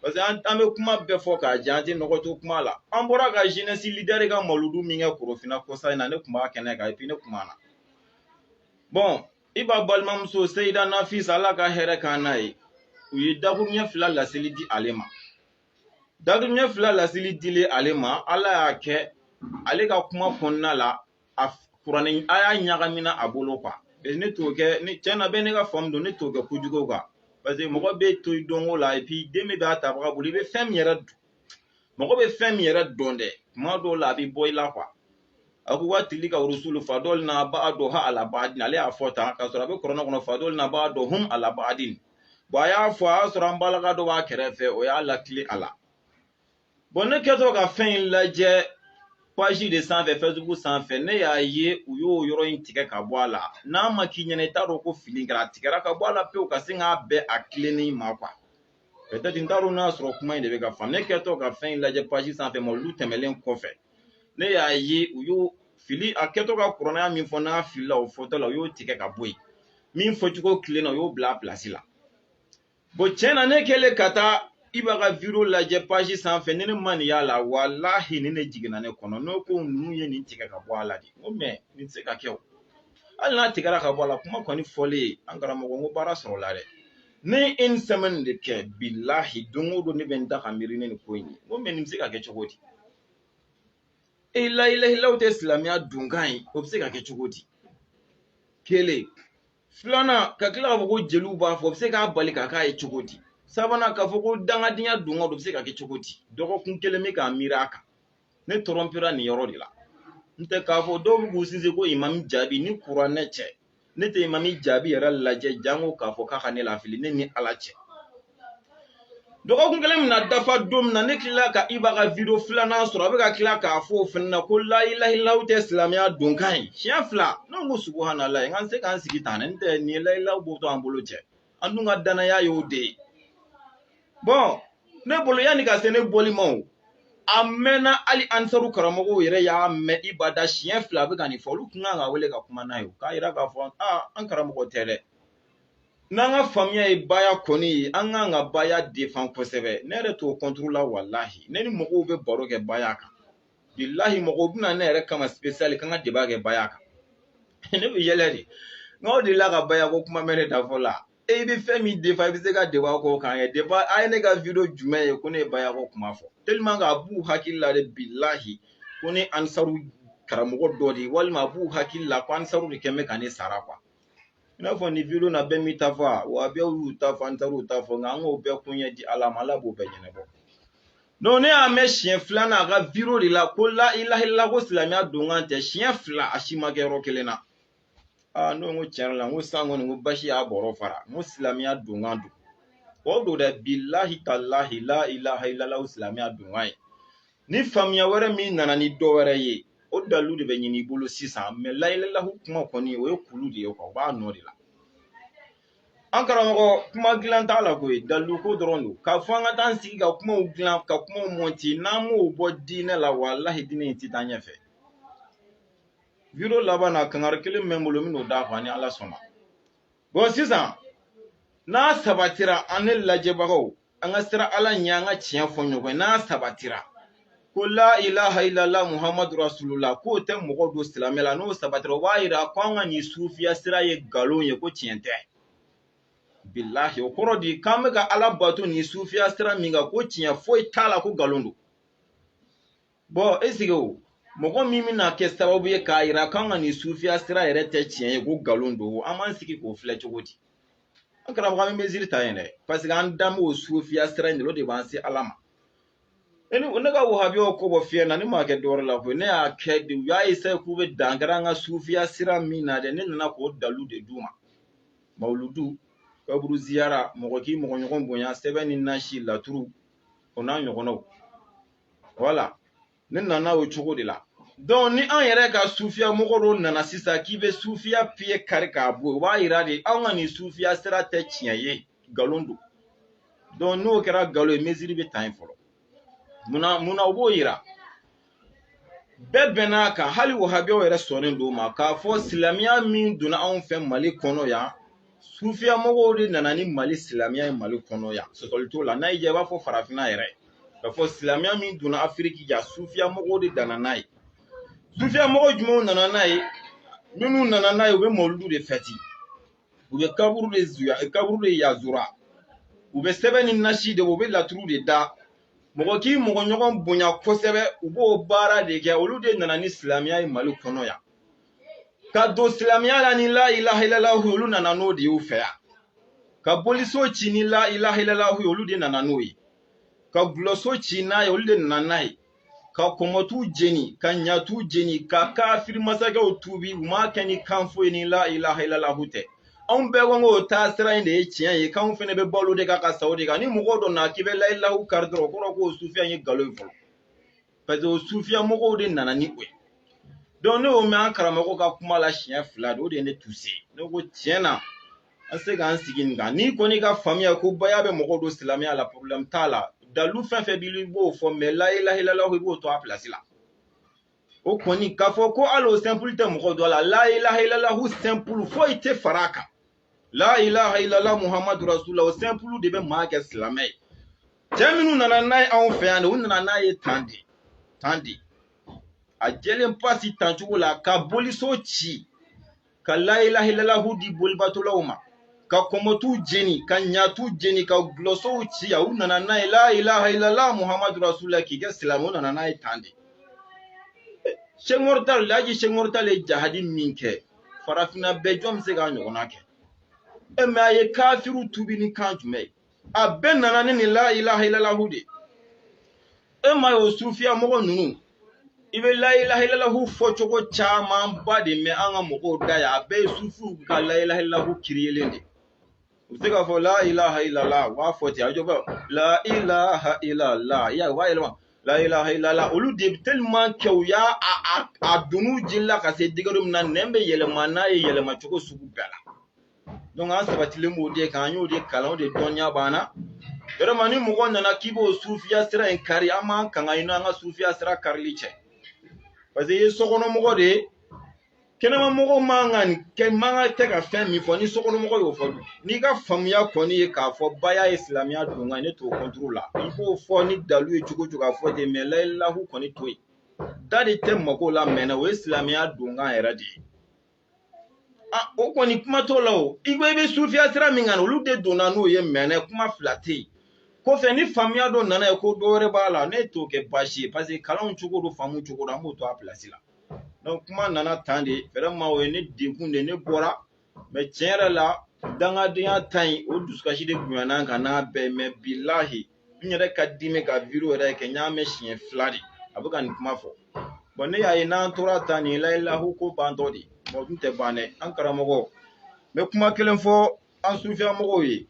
parce que an bɛ kuma bɛɛ fɔ k'a jɛ an tɛ nɔgɔ to kuma la an bɔra ka jeunesse leader ka maludu min kɛ Korofina kɔsa in na ne tun b'a kɛnɛ kan et puis ne kumana bon i b'a balimamuso Seyida Nafisa ala ka hɛrɛ k'an n'a ye u ye dakuruɲɛ 2 laseli di ale ma dakuruɲɛ 2 laseli dile ale ma ala y'a kɛ ale ka kuma kɔnɔna la a kuranɛ a y'a ɲagamina a bolo quoi ne t'o kɛ ni tiɲɛ na bɛɛ ne ka faamu don ne t'o kɛ kojugu quoi parce que mɔgɔ bɛ to i dɔnko la et puis den min b'a tabaga bolo i bɛ fɛn min yɛrɛ dɔn mɔgɔ bɛ fɛn min yɛrɛ dɔn dɛ tuma dɔw la a bɛ bɔ i la quoi a ko waatili ka rusulu fadɔlina ba'duha ala ba'din ale y'a fɔ tan k'a sɔrɔ a bɛ kuranɛ kɔnɔ fadɔlina ba'duhum ala ba'din bon a y'a fɔ a y'a sɔrɔ an balaka dɔ b'a kɛrɛfɛ o y'a lakile a la bon ne kɛtɔ ka fɛn in lajɛ page de sanfɛ Facebook sanfɛ ne y'a ye u y'o yɔrɔ in tigɛ ka bɔ a la n'a ma k'i ɲɛna i t'a dɔn ko fili kɛra a tigɛra ka bɔ a la pewu ka se k'a bɛɛ a tilenin ma quoi peut-être n t'a dɔn n'a sɔrɔ kuma in de bɛ ka faamu ne kɛtɔ ka fɛn in lajɛ page sanfɛ mawuludu tɛmɛlen kɔfɛ ne y'a ye u y'o fili a kɛtɔ ka kuranaya min fɔ n'a filila o fɔtɔ la u y'o tigɛ ka bɔ yen min fɔcogo tilenna u y'o bila a place la bon tiɲɛ na ne kɛlen ka taa i b'a ka video lajɛ page sanfɛ ni ne ma nin y'a la walahi ni ne jiginna ne kɔnɔ n'o ko ninnu ye nin tigɛ ka bɔ a la de n ko mais nin tɛ se ka kɛ o hali n'a tigɛra ka bɔ a la kuma kɔni fɔlen an karamɔgɔ n ko baara sɔrɔ la dɛ ne une semaine de kɛ bilahi don o don ne bɛ n da ka miiri ne nin ko in ye n ko mais nin bɛ se ka kɛ cogo di e la ilaha illallah tɛ silamɛya donkan ye o bɛ se ka kɛ cogo di kelen filanan ka tila k'a fɔ ko jeliw b'a fɔ o bɛ se k'a bali k'a k'a ye cogo di sabanan k'a fɔ ko dangadenya donkan o bɛ se ka kɛ cogo di dɔgɔkun kelen bɛ k'a miiri a kan ne tɔrɔmpera nin yɔrɔ de la n tɛ k'a fɔ dɔw bɛ k'u sinsin ko imami jaabi ni kuranɛ cɛ ne tɛ imami jaabi yɛrɛ lajɛ jango k'a fɔ k'a ka ne lafili ne ni ala cɛ dɔgɔkun kelen bɛna dafa don min na ne tilala ka Iba ka video filanan sɔrɔ a bɛ ka tila k'a fɔ o fana na ko la ilaha illallah tɛ silamɛya donkan ye siɲɛ fila ne ko subhanallah n ka se k'an sigi tan n tɛ nin ye la ilaha bɔ to an bolo cɛ an dun ka danaya y'o de ye bon ne bolo yanni ka se ne bɔli ma o a mɛnna hali ansaru karamɔgɔw yɛrɛ y'a mɛn Iba da siɲɛ fila a bɛ ka nin fɔ olu tun kan ka wele ka kuma n'a ye o k'a yira k'a fɔ an karamɔgɔ tɛ dɛ n'an ka faamuya ye baya kɔni ye an kan ka baya defan kosɛbɛ ne yɛrɛ t'o contre la walahi ne ni mɔgɔw bɛ baro kɛ baya kan billahi mɔgɔw bɛna ne yɛrɛ kama spécial kan ka débat kɛ baya kan ne bɛ yɛlɛ de n'aw delila ka baya ko kuma mɛn ne da fɔ la i bɛ fɛn min defa i bɛ se ka débat k'o kan kɛ débat a ye ne ka video jumɛn ye ko ne ye baya ko kuma fɔ tellement que a b'u hakili la de billahi ko ne ansaru karamɔgɔ dɔ de walima a b'u hakili la ko ansaru de kɛn bɛ ka ne sara quoi i n'a fɔ nin video na bɛɛ mi ta fɔ wa bɛɛ y'u ta fɔ an taar'u ta fɔ nka an k'o bɛɛ kun ye di ala ma ala b'o bɛɛ ɲɛnabɔ donc ne y'a mɛn siɲɛ filanan a ka video de la ko la ilaha illallah ko silamɛya donkan tɛ siɲɛ fila a si ma kɛ yɔrɔ kelen na ne ko tiɲɛ la n ko san kɔni n ko basi y'a bɔrɔ fara n ko silamɛya donkan don o don dɛ billahi talahi la ilaha illallah silamɛya donkan ye ni faamuya wɛrɛ min nana ni dɔ wɛrɛ ye o dalilu de bɛ ɲini i bolo sisan mais la ilaha kuma kɔni o ye kulu de ye quoi o b'a nɔ de la an karamɔgɔ kuma dilan t'a la koyi dalilu ko dɔrɔn don k'a fɔ an ka taa an sigi ka kumaw dilan ka kumaw monter n'an m'o bɔ diinɛ la walahi diinɛ in tɛ taa ɲɛfɛ video laban na kangari kelen min bɛ n bolo n bɛn'o d'a kan ni ala sɔnna bon sisan n'a sabatira an ne lajɛbagaw an ka sira ala ɲɛ an ka tiɲɛ fɔ ɲɔgɔn ye n'a sabatira ko la ilaha illallah muhammadu rasulullah k'o tɛ mɔgɔ don silamɛ la n'o sabatira o b'a yira ko an ka nin sufiya sira ye nkalon ye ko tiɲɛ tɛ billahi o kɔrɔ di k'an bɛ ka ala bato nin sufiya sira min kan ko tiɲɛ foyi t'a la ko nkalon don bon est-ce que o mɔgɔ min bɛna kɛ sababu ye k'a yira k'an ka nin sufiya sira yɛrɛ tɛ tiɲɛ ye ko nkalon don an b'an sigi k'o filɛ cogo di an karamɔgɔ an bɛ mesure ta yen dɛ parce que an dan b'o sufiya sira in de la o de b'an se ala ma ne ka wahabiyaw ko bɔ fiɲɛ na ne m'a kɛ dɔwɛrɛ la koyi ne y'a kɛ de u y'a essayer k'u bɛ dankari an ka sufiya sira min na dɛ ne nana k'o dalilu de d'u ma mawuludu kaburu ziyara mɔgɔ k'i mɔgɔ ɲɔgɔn bonya sɛbɛn ni nasi laturu o n'a ɲɔgɔnnaw voilà ne nana o cogo de la donc ni an yɛrɛ ka sufiya mɔgɔ dɔw nana sisan k'i bɛ sufiya pied kari k'a bɔ o b'a yira de anw ka nin sufiya sira tɛ tiɲɛ ye nkalon don donc n'o kɛra nkalon ye mesure bɛ ta yen fɔlɔ munna o b'o yira bɛɛ bɛn'a kan hali wahabiyaw yɛrɛ sɔnnen don ma k'a fɔ silamɛya min donna anw fɛ mali kɔnɔ yan sufiya mɔgɔw de nana ni mali silamɛya ye mali kɔnɔ yan sɔsɔli t'o la n'a y'i diya i b'a fɔ farafinna yɛrɛ k'a fɔ silamɛya min donna afiriki yan sufiya mɔgɔw de nana n'a ye sufiya mɔgɔw jumɛnw nana n'a ye minnu nana n'a ye u bɛ mawuludu de fɛti u bɛ kaburu de yazura u bɛ sɛbɛn ni nasi de u bɛ laturu de da mɔgɔ k'i mɔgɔ ɲɔgɔn bonya kosɛbɛ u b'o baara de kɛ olu de nana ni silamɛya ye mali kɔnɔ yan ka don silamɛya la ni la ilaha illallah olu nana n'o de y'u fɛ yan ka boliso ci ni la ilaha illallah olu de nana n'o ye ka gulɔso ci n'a ye olu de nana n'a ye ka kɔmɔtu jeni ka ɲatu jeni ka kafiri masakɛw tuubi u m'a kɛ ni kan foyi ni la ilaha illallah tɛ on be wongo ta sira inde chien ye kan fene be bolu de ka saudi ka ni mugo do na kibe la illa hu kardro ko sufia ye galo folo parce que sufia mugo de nana ni we donc ne o me an karamo ka kuma la chien fla do de ne touser ne ko tiena ase ga sigin ga ni ko ni ka famia ko baya be mugo do islamia la problème tala dalu fin fe bilu bo fo me la ilaha illallah bo to a place la o koni ka fo ko alo simple te mugo do la ilaha illallah simple fo ite faraka. La ilaha illallah Muhammadu Rasulullah simple de be ma ke islamai teminu nana nay an fe ande nana nay tandi a jelen pasi tanchu la ka boliso chi ka la ilaha illallah di bolbatulawma ka komotu jeni ka nyatu jeni ka gloso chi ya nana nay la ilaha illallah Muhammadu Rasulullah ki ke islamu nana nay tandi Sheikh Mortal laji Sheikh Mortal e jahadi minke farafina be jom se ga nyona ke e ma ye kafiru tubini kanjume a ben nana ni la ilaha illallah de e ma yo sufia mo nunu ibe la ilaha illallah fo chogo chama ba de me anga mo da ya be sufu ka la ilaha illallah kiriyelende usika fo la ilaha illallah wa fo ti ajo ba la ilaha illallah ya wa ilma la ilaha illallah olu de tellement que ya a dunu jilla ka se digarum nan nembe yelema na yelema chogo sugu bela donc an sabatile mo de kan yo de kalon de donya bana dero mani mo gonna na kibo sufia sira en kari ama kan ayina nga sufia sira karliche parce que sokono mo de kenama mo mangan ke manga te ka fin mi foni sokono mo yo fodu ni ga famia koni ka fo baya islamia dunga ne to contrôle il faut fo ni dalu e chugo chuga fo de melela hu koni toy dadi tem mo ko la mena o islamia dunga era di o koni kuma to lawo igwe be sufia sira mingano lu de dona no ye mena kuma flatter ko fe ni famia do nana ko dore bala ne to ke bashi parce que kalon chugo do famu chugo do mo to a place la donc kuma nana tande vraiment o ne dekunde ne bora me tiere la danga dia tan o duskashi de buana kana be me billahi nyere ka dime ka viro re ke nyame chien fladi abuka ni kuma fo bonne ya ina tora tani la ilahu ko bandodi mo nte bane an karamogo me kuma kelen fo an sufia mogo yi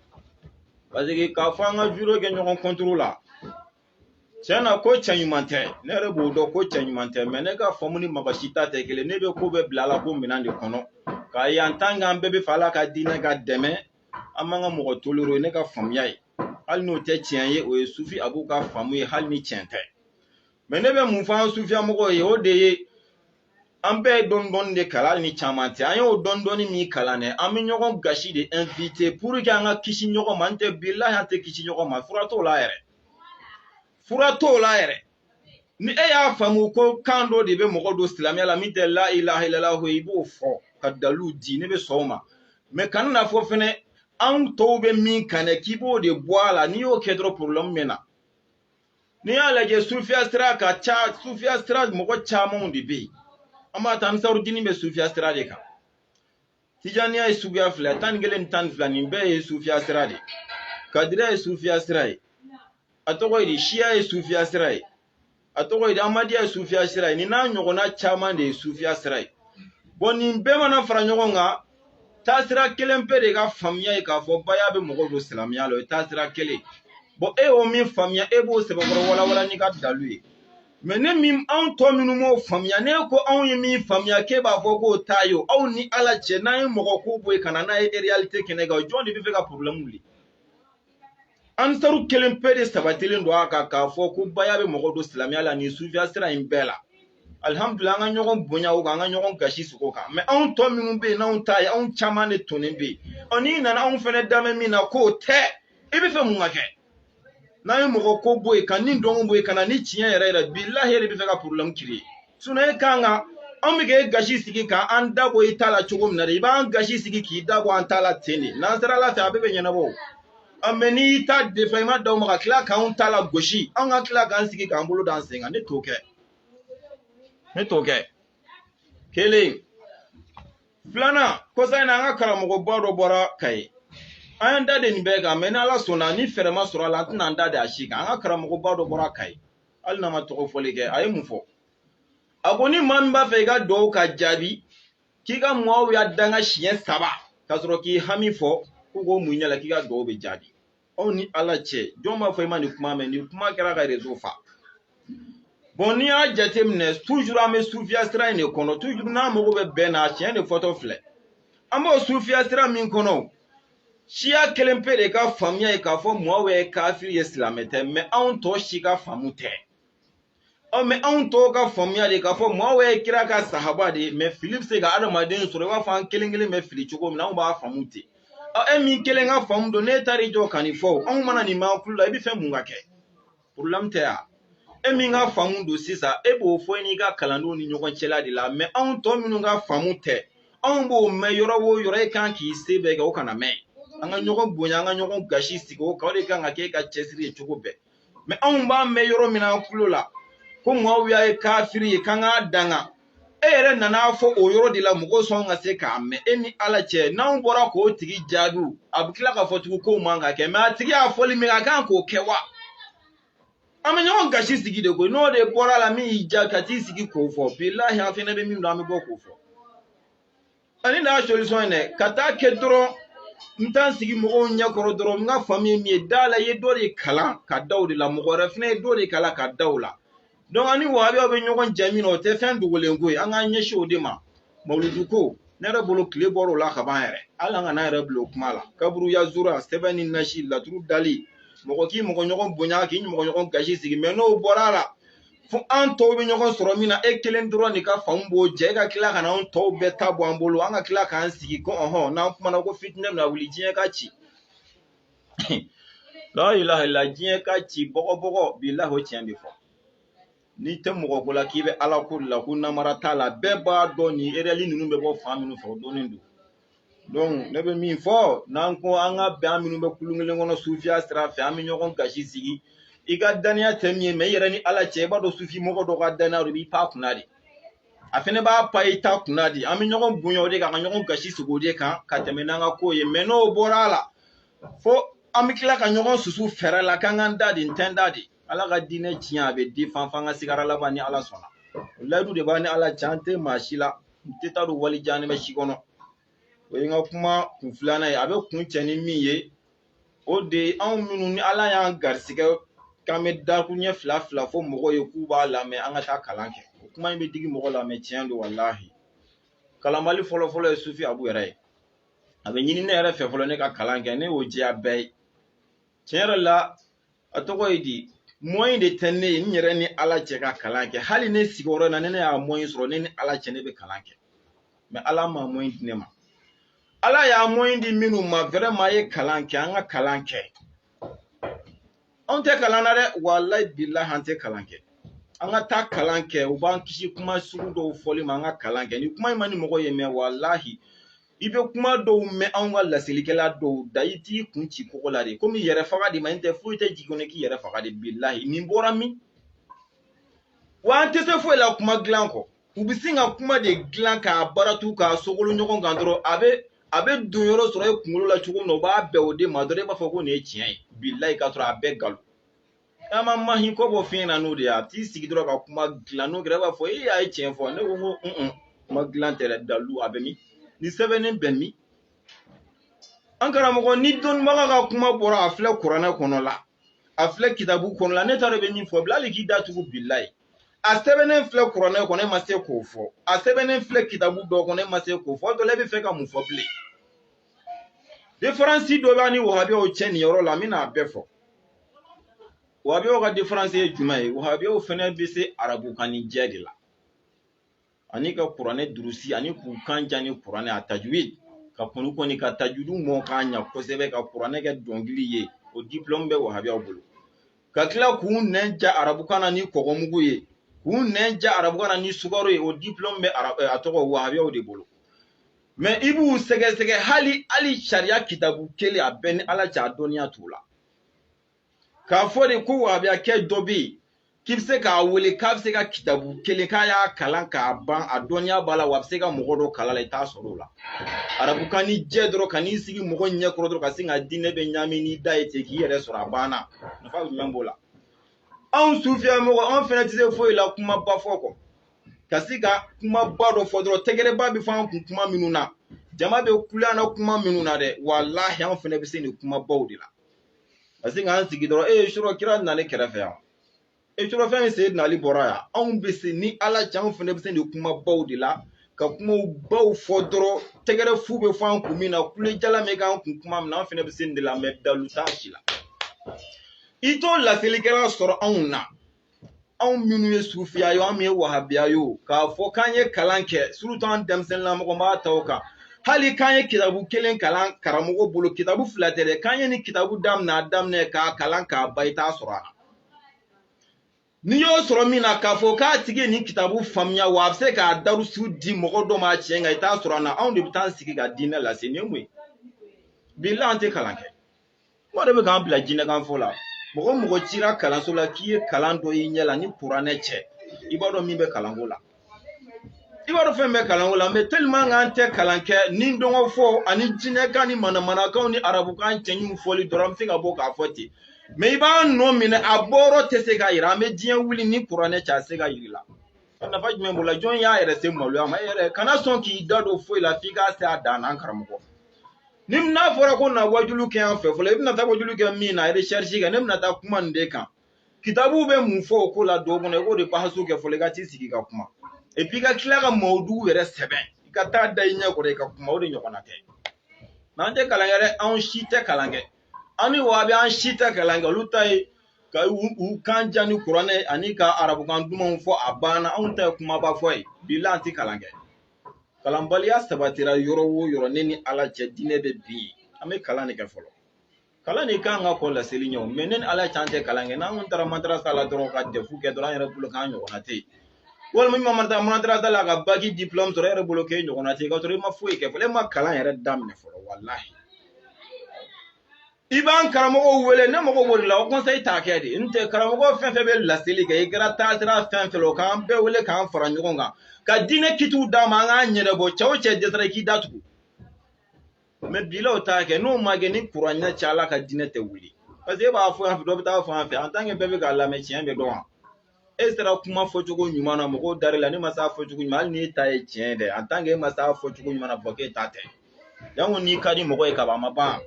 parce que ka fanga viro ke nyon contrôle tiana ko chanyumante ne rebo do ko chanyumante me ne ka fomuni mabashita te kele ne be ko be blala ko minande kono ka yantanga mbebe fala ka dina ka deme amanga mo toloro ne ka famya yi al no te tianye o sufi abu ka famu yi hal ni tiente me ne be mu fa sufi amogo yi o de ambe don de kala ni chamante ayo don mi kala ne ami nyogon gashi de invité pour que anga kishi nyogo mante billahi ante kishi nyogo ma furato la ere ni e ya famu ko kando de be mogo do islamia la mi de la ilaha illallah ibo fo kadalu di ne be soma me kan na fo fene an to be min kane kibo de boala ni o kedro problem mena ni ala je sufia stra ka cha sufia stra mogo chama undi be ama tan saurdini be sufia stra de ka tijania e sufia fla tan gelen tan fla ni be e sufia stra de kadira e sufia stra atoko di shia e sufia stra atoko di amadia e sufia stra ni na nyogona chama de sufia stra boni be mana fara nyogonga tasira kelen pe de ka famia e ka fo baya be mogo do islamia lo tasira kele bo e o mi famia e bo se bo wala ni ka dalu mene mim an to minu mo famia ne ko an yi mi famia ke ba fo ko tayo au ni ala che na yi mogo ko boy kana na e realite kene ga jondi bi fe ka problem li an saru kelen pe de sabatelin do aka ka fo ko baya be mogo do islamia la ni sufia sira imbela alhamdulillah nga nyogon bonya o nga nyogon gashi suko ka me an to mi mbe na on tay an chama ne tonen be oni na an fene dame mi na ko te ibe fe mu ngake na yi mo ko boy kan ni ndongo boy kana ni tiyen yere billahi yere be fe ka problem kiri suna e kanga an mi ge gashi sigi ka an dabo itala chugum na riba an gashi sigi ki dabo an tala teni na zara la ta be nyana bo ameni ta de fe ma daw ma kla ka an tala goshi an ga kla kan sigi ka ambulu dan senga ne toke kele flana ko sai na nga kala mo boro bora kai an da de ni bega mena la sona ni ferema sura la tan da da shi nga kala mo boro bora kai al na ma to fole ke ay mu fo agoni man ba fe ga do ka jabi ki ga mo ya danga shiyen saba kasoro ki hami fo ko munya la ki ga do be jadi oni ala che joma fo ma ni kuma me ni kuma kera ga réseau fa bon ni a jatemne toujours ame soufia stra ne kono toujours na mo be bena chien de photo fle amo soufia stra min kono shia kelempe de ka famia e ka fo mo we kafir islamete me an to shiga famute o me an to ka famia de ka fo mo we kira ka sahaba de me philip se ga adamadin soro wa fan kelengele me fili chugo na ba famute o emi kelenga famudo ne tari jo kanifo an mana ni ma kula ibi fe munga ke problem te a emi nga famudo sisa ebo fo ni ga kalando ni nyogon chela de la me an to minu ga famute an bo me yoro wo yoro e kan ki sebe ga o kana me anga nyogon bonya anga nyogon gashi sigo ka de kan ake ka chesiri chugo be me an ba me yoro mina kulola ko mo wi ay kafiri kanga danga ere nana fo o yoro de la mugo so nga se ka me emi ala che na mbora ko tigi jadu abukila ka fo tugu ko manga ke me atigi afoli mi kan ko kewa amenyo gashi sigi de ko no de bora la mi jakati sigi ko fo billahi afina be mi ndo am go ko fo ani na solution ne kata kedro ntan sigi mo nya koro dro nga fami mi dala ye dori kala ka dawdi la mo refne dori kala ka dawla don ani wabi obe nyogon jamino te fen dugule ngoi anga nyeshi odema mawludu ko nere bolo kle boro la khabaere ala nga na reblo kumala kaburu ya zura stebani nashi la tru dali moko ki moko nyogon bonya ki moko nyogon gashi sigi meno borala fu an to be nyogon soromina ekelen dro ni ka fambo je ga kila kana on to be tabo ambolo anga kila kan sigi ko oho na kuma na ko fitnem na wuli je ka chi la ilaha illa je ka chi bogo billahi o tiambe fo ni te mogo ko la kibe ala ko la ko namarata la beba do ni ereli nunu be bo faminu fo do nindu donc ne be min fo nan ko anga be aminu be kulungele ngono sufia stra fe ami nyogon gashi sigi iga dania temie me yere ni ala cheba do sufi mogo do ga dana ro bi pa kunadi afene ba pa ita kunadi ami nyogon bunyo de ga nyogon gashi sigo de kan ka temena nga ko ye meno borala fo ami kila ka nyogon susu fere la kan anda di intendadi ala ga dine tiya be di fanfanga sigara la bani ala sona ladu de bani ala chante mashila teta do wali jani be shigono o yinga kuma ku fulana ya be kun cheni miye o de an minu ni ala ya garsige kame da kunye fla fo mogo ye ku ba la me anga ta kalanke kuma be digi mogo la me tiendo wallahi kalamali folo e sufi abu yere abe nyini ne yere fe folo ne ka kalanke ne o jia be tiera la atoko idi moyen de tenne ni yere ni ala che ka kalanke hali ne sigoro na ne ya moyen soro ne ni ala che ne be kalanke mais ala ma moyen ne ma ala ya moyen di minu ma vraiment ye kalanke anga kalanke on te kalana de wallahi billahi ante kalanke anga ta kalanke u ban kishi kuma sugu do foli ma anga kalanke ni kuma imani mogo ye me wallahi ibe kuma do me anga lasilikela do daiti kunci kokola de komi yere faga di ma inte fuite jigone ki yere faga de billahi ni bora mi wa ante se fo la kuma glanko ubisinga kuma de glanka baratu ka sogolo nyogon gandro abe dunyoro soro e kungolo la chugo no ba be ode madore ba foko ne chien billahi ka soro abe galu ama mahi ko bo fina no de ati sigidro ka kuma glano greba fo e ai chien fo ne wo ma glantere dalu abemi ni sebenen benmi ankara mo ni don maga ka kuma bora afle qur'ana kono la afle kitabu kono la ne tare be min fo blali ki datugo billahi a sebenen fle qur'ana kono ma se ko fo a sebenen fle kitabu do kono ma se ko fo do le be fe ka mu fo ble difference do bani wahabi o cheni yoro la mina befo wahabi o ga difference e jumai wahabi o fene be se arabu kani jadi la ani ka qur'ane durusi ani ku kanja ni qur'ane atajwid ka kunu ko ni ka tajwidu mo kanya ko sebe ka qur'ane ke dongili ye o diplôme be wahabi o bulu ka kila ku nenja arabu kana ni ko mugu ye ku nenja arabu kana ni sugaro ye o diplôme be atoko wahabi o de bulu mais ibu sege hali ali sharia kitabu kele abeni ala cha donia tula ka fodi ku wahabi ke dobi kibse ka wele kafse ka kitabu kele ka ya kalan ka ban adonia bala wabse ka mogodo kalala ita soro la arabu kani jedro kani sigi mogo nya krodro ka singa dine be nyami ni daite ki yere sora bana na fa nyambola an sufia mogo an fenatize foi la kuma ba foko kasika kuma bado fodro tegere ba bi fan kuma minuna jama be kulana kuma minuna de wallahi an fene be se ni kuma bawdila asinga an sigi doro shuro kira na ne kerafe ya shuro fe mi sayyidina ali boraya an be se ni ala jam fene be se ni kuma bawdila ka kuma baw fodoro tegere fu be fan ku mina kule jala me kan ku kuma na fene be se ni la me dalu tashila ito la selikera soro anna an minu ye sufiya yo am ye wahabiya yo ka fo kanye kalanke sultan demsen la mo ma tawka hali kanye kitabu kelen kalan karamogo bolo kitabu flatere kanye ni kitabu damne ka kalan ka baita soro ni yo soro mina ka fo ka tige ni kitabu famya wa se ka darusu di mogo do ma chenga ita soro na an de bitan sigi ga dina la senyemwe billahi ante kalanke mo de be kan bla jina kan fo la mogo cira kalanso la k'i ye kalan dɔ y'i ɲɛ la ni kuranɛ cɛ i b'a dɔn min bɛ kalanko la i b'a dɔn fɛn bɛ kalanko la mais tellement k'an tɛ kalan kɛ ni dɔngɔ fɔ ani jinɛkan ni manamanakanw ni arabukan cɛɲuw fɔli dɔrɔn an bɛ se ka bɔ k'a fɔ ten mais i b'a nɔ minɛ a bɔrɔ tɛ se ka yira an bɛ diɲɛ wuli ni kuranɛ cɛ a se ka yiri la a nafa jumɛn b'o la jɔn y'a yɛrɛ se maloya ma e yɛrɛ kana sɔn k'i da don foyi la f'i k'a se a dan na an karamɔgɔ ni n'a fɔra ko na wajulu kɛ an fɛ fɔlɔ i bɛna taa wajulu kɛ min na recherche kɛ ne bɛna taa kuma nin de kan kitabu bɛ mun fɔ o ko la dɔw kɔnɔ i k'o de bahasu kɛ fɔlɔ i ka t'i sigi ka kuma et puis i ka tila ka mawudu yɛrɛ sɛbɛn i ka taa da i ɲɛ kɔrɔ i ka kuma o de ɲɔgɔnna tɛ n'an tɛ kalan kɛ dɛ anw si tɛ kalan kɛ an ni wahabi an si tɛ kalan kɛ olu ta ye ka u kan ja ni kuranɛ ani ka arabukan dumanw fɔ a banna anw ta ye kumaba fɔ ye bilahi an tɛ kalan kɛ kalanbaliya sabatira yɔrɔ o yɔrɔ ne ni ala cɛ diinɛ bɛ bi an bɛ kalan de kɛ fɔlɔ kalan de kan ka kɔ laseli ɲɛ mais ne ni ala cɛ an tɛ kalan kɛ n'an taara madarasa la dɔrɔn ka defu kɛ dɔrɔn an yɛrɛ bolo k'an ɲɔgɔnna tɛ yen walima min ma taa madarasa la ka baki diplôme sɔrɔ e yɛrɛ bolo k'e ɲɔgɔnna tɛ yen ka sɔrɔ i ma foyi kɛ fɔlɔ e ma kalan yɛrɛ daminɛ fɔlɔ walahi i b'an karamɔgɔw wele ne mago b'o de la o conseil t'a kɛ de n tɛ karamɔgɔ fɛn fɛn bɛ laseli kɛ i kɛra taasira fɛn fɛn la o k'an bɛɛ wele k'an fara ɲɔgɔn kan ka diinɛ kitiw d'a ma an k'an ɲɛnabɔ cɛ o cɛ dɛsɛra i k'i datugu mais bila o t'a kɛ n'o ma kɛ ni kuranɛ cɛ ala ka diinɛ tɛ wuli parce que e b'a fɔ yan fɛ dɔ bɛ taa fɔ yan fɛ en tant que bɛɛ bɛ k'a lamɛn tiɲɛ bɛ dɔn wa e sera kuma fɔcogo ɲuman na mɔgɔw dar'i la ne ma s'a fɔcogo ɲuman hali n'e ta ye tiɲɛ dɛ en tant que e ma s'a fɔcogo ɲuman na fɔ k'e ta tɛ yanko n'i ka di mɔgɔ ye kaban a ma ban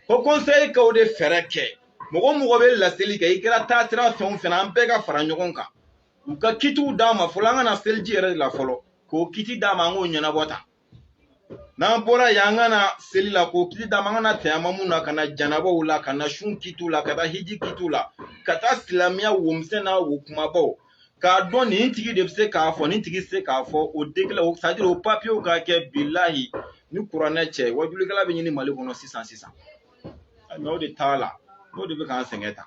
ko conseil k'o de fɛrɛ kɛ mɔgɔ bɛ laseli kɛ i kɛra taasira fɛn o fɛn an bɛɛ ka fara ɲɔgɔn kan u ka kitiw d'a ma fɔlɔ an ka na seliji yɛrɛ de la fɔlɔ k'o kiti d'a ma an k'o ɲɛnabɔ tan n'an bɔra yan an ka na seli la k'o kiti d'a ma an ka na tɛyamamu na ka na janabaw la ka na sun kitiw la ka taa hiji kitiw la ka taa silamɛya womisɛn n'a wo kumabaw k'a dɔn nin tigi de bɛ se k'a fɔ nin tigi se k'a fɔ o degela o c'est à dire o papiyew ka kɛ bilahi ni kuranɛ cɛ wajulikɛla bɛ ɲini mali kɔnɔ sisan mais o de t'a la o de bɛ k'an sɛgɛn tan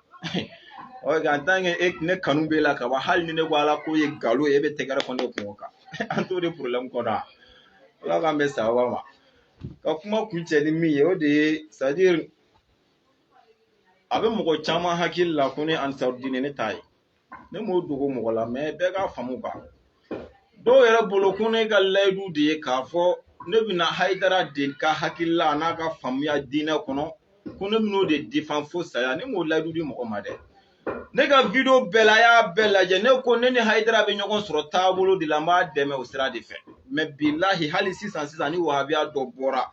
en tant que ne kanu b'e la ka ban hali ni ne ko ala ko ye nkalon ye e bɛ tɛgɛrɛ fɔ ne kun kan an t'o de problème kɔnɔ ala k'an bɛ sababa ma ka kuma kun cɛ ni min ye o de ye c'est à dire a bɛ mɔgɔ caman hakili la ko ne ansarudine ne t'a ye ne m'o dogo mɔgɔ la mais bɛɛ k'a faamu quoi dɔw yɛrɛ bolo ko ne ka layidu de ye k'a fɔ ne bɛna hayidara de ka hakili la a n'a ka faamuya diinɛ kɔnɔ ko ne bɛn'o de défend fo saya ne m'o layidu di mɔgɔ ma dɛ ne ka video bɛɛ la a y'a bɛɛ lajɛ ne ko ne ni hayidara bɛ ɲɔgɔn sɔrɔ taabolo de la n b'a dɛmɛ o sira de fɛ mais bilahi hali sisan ni wahabiya dɔ bɔra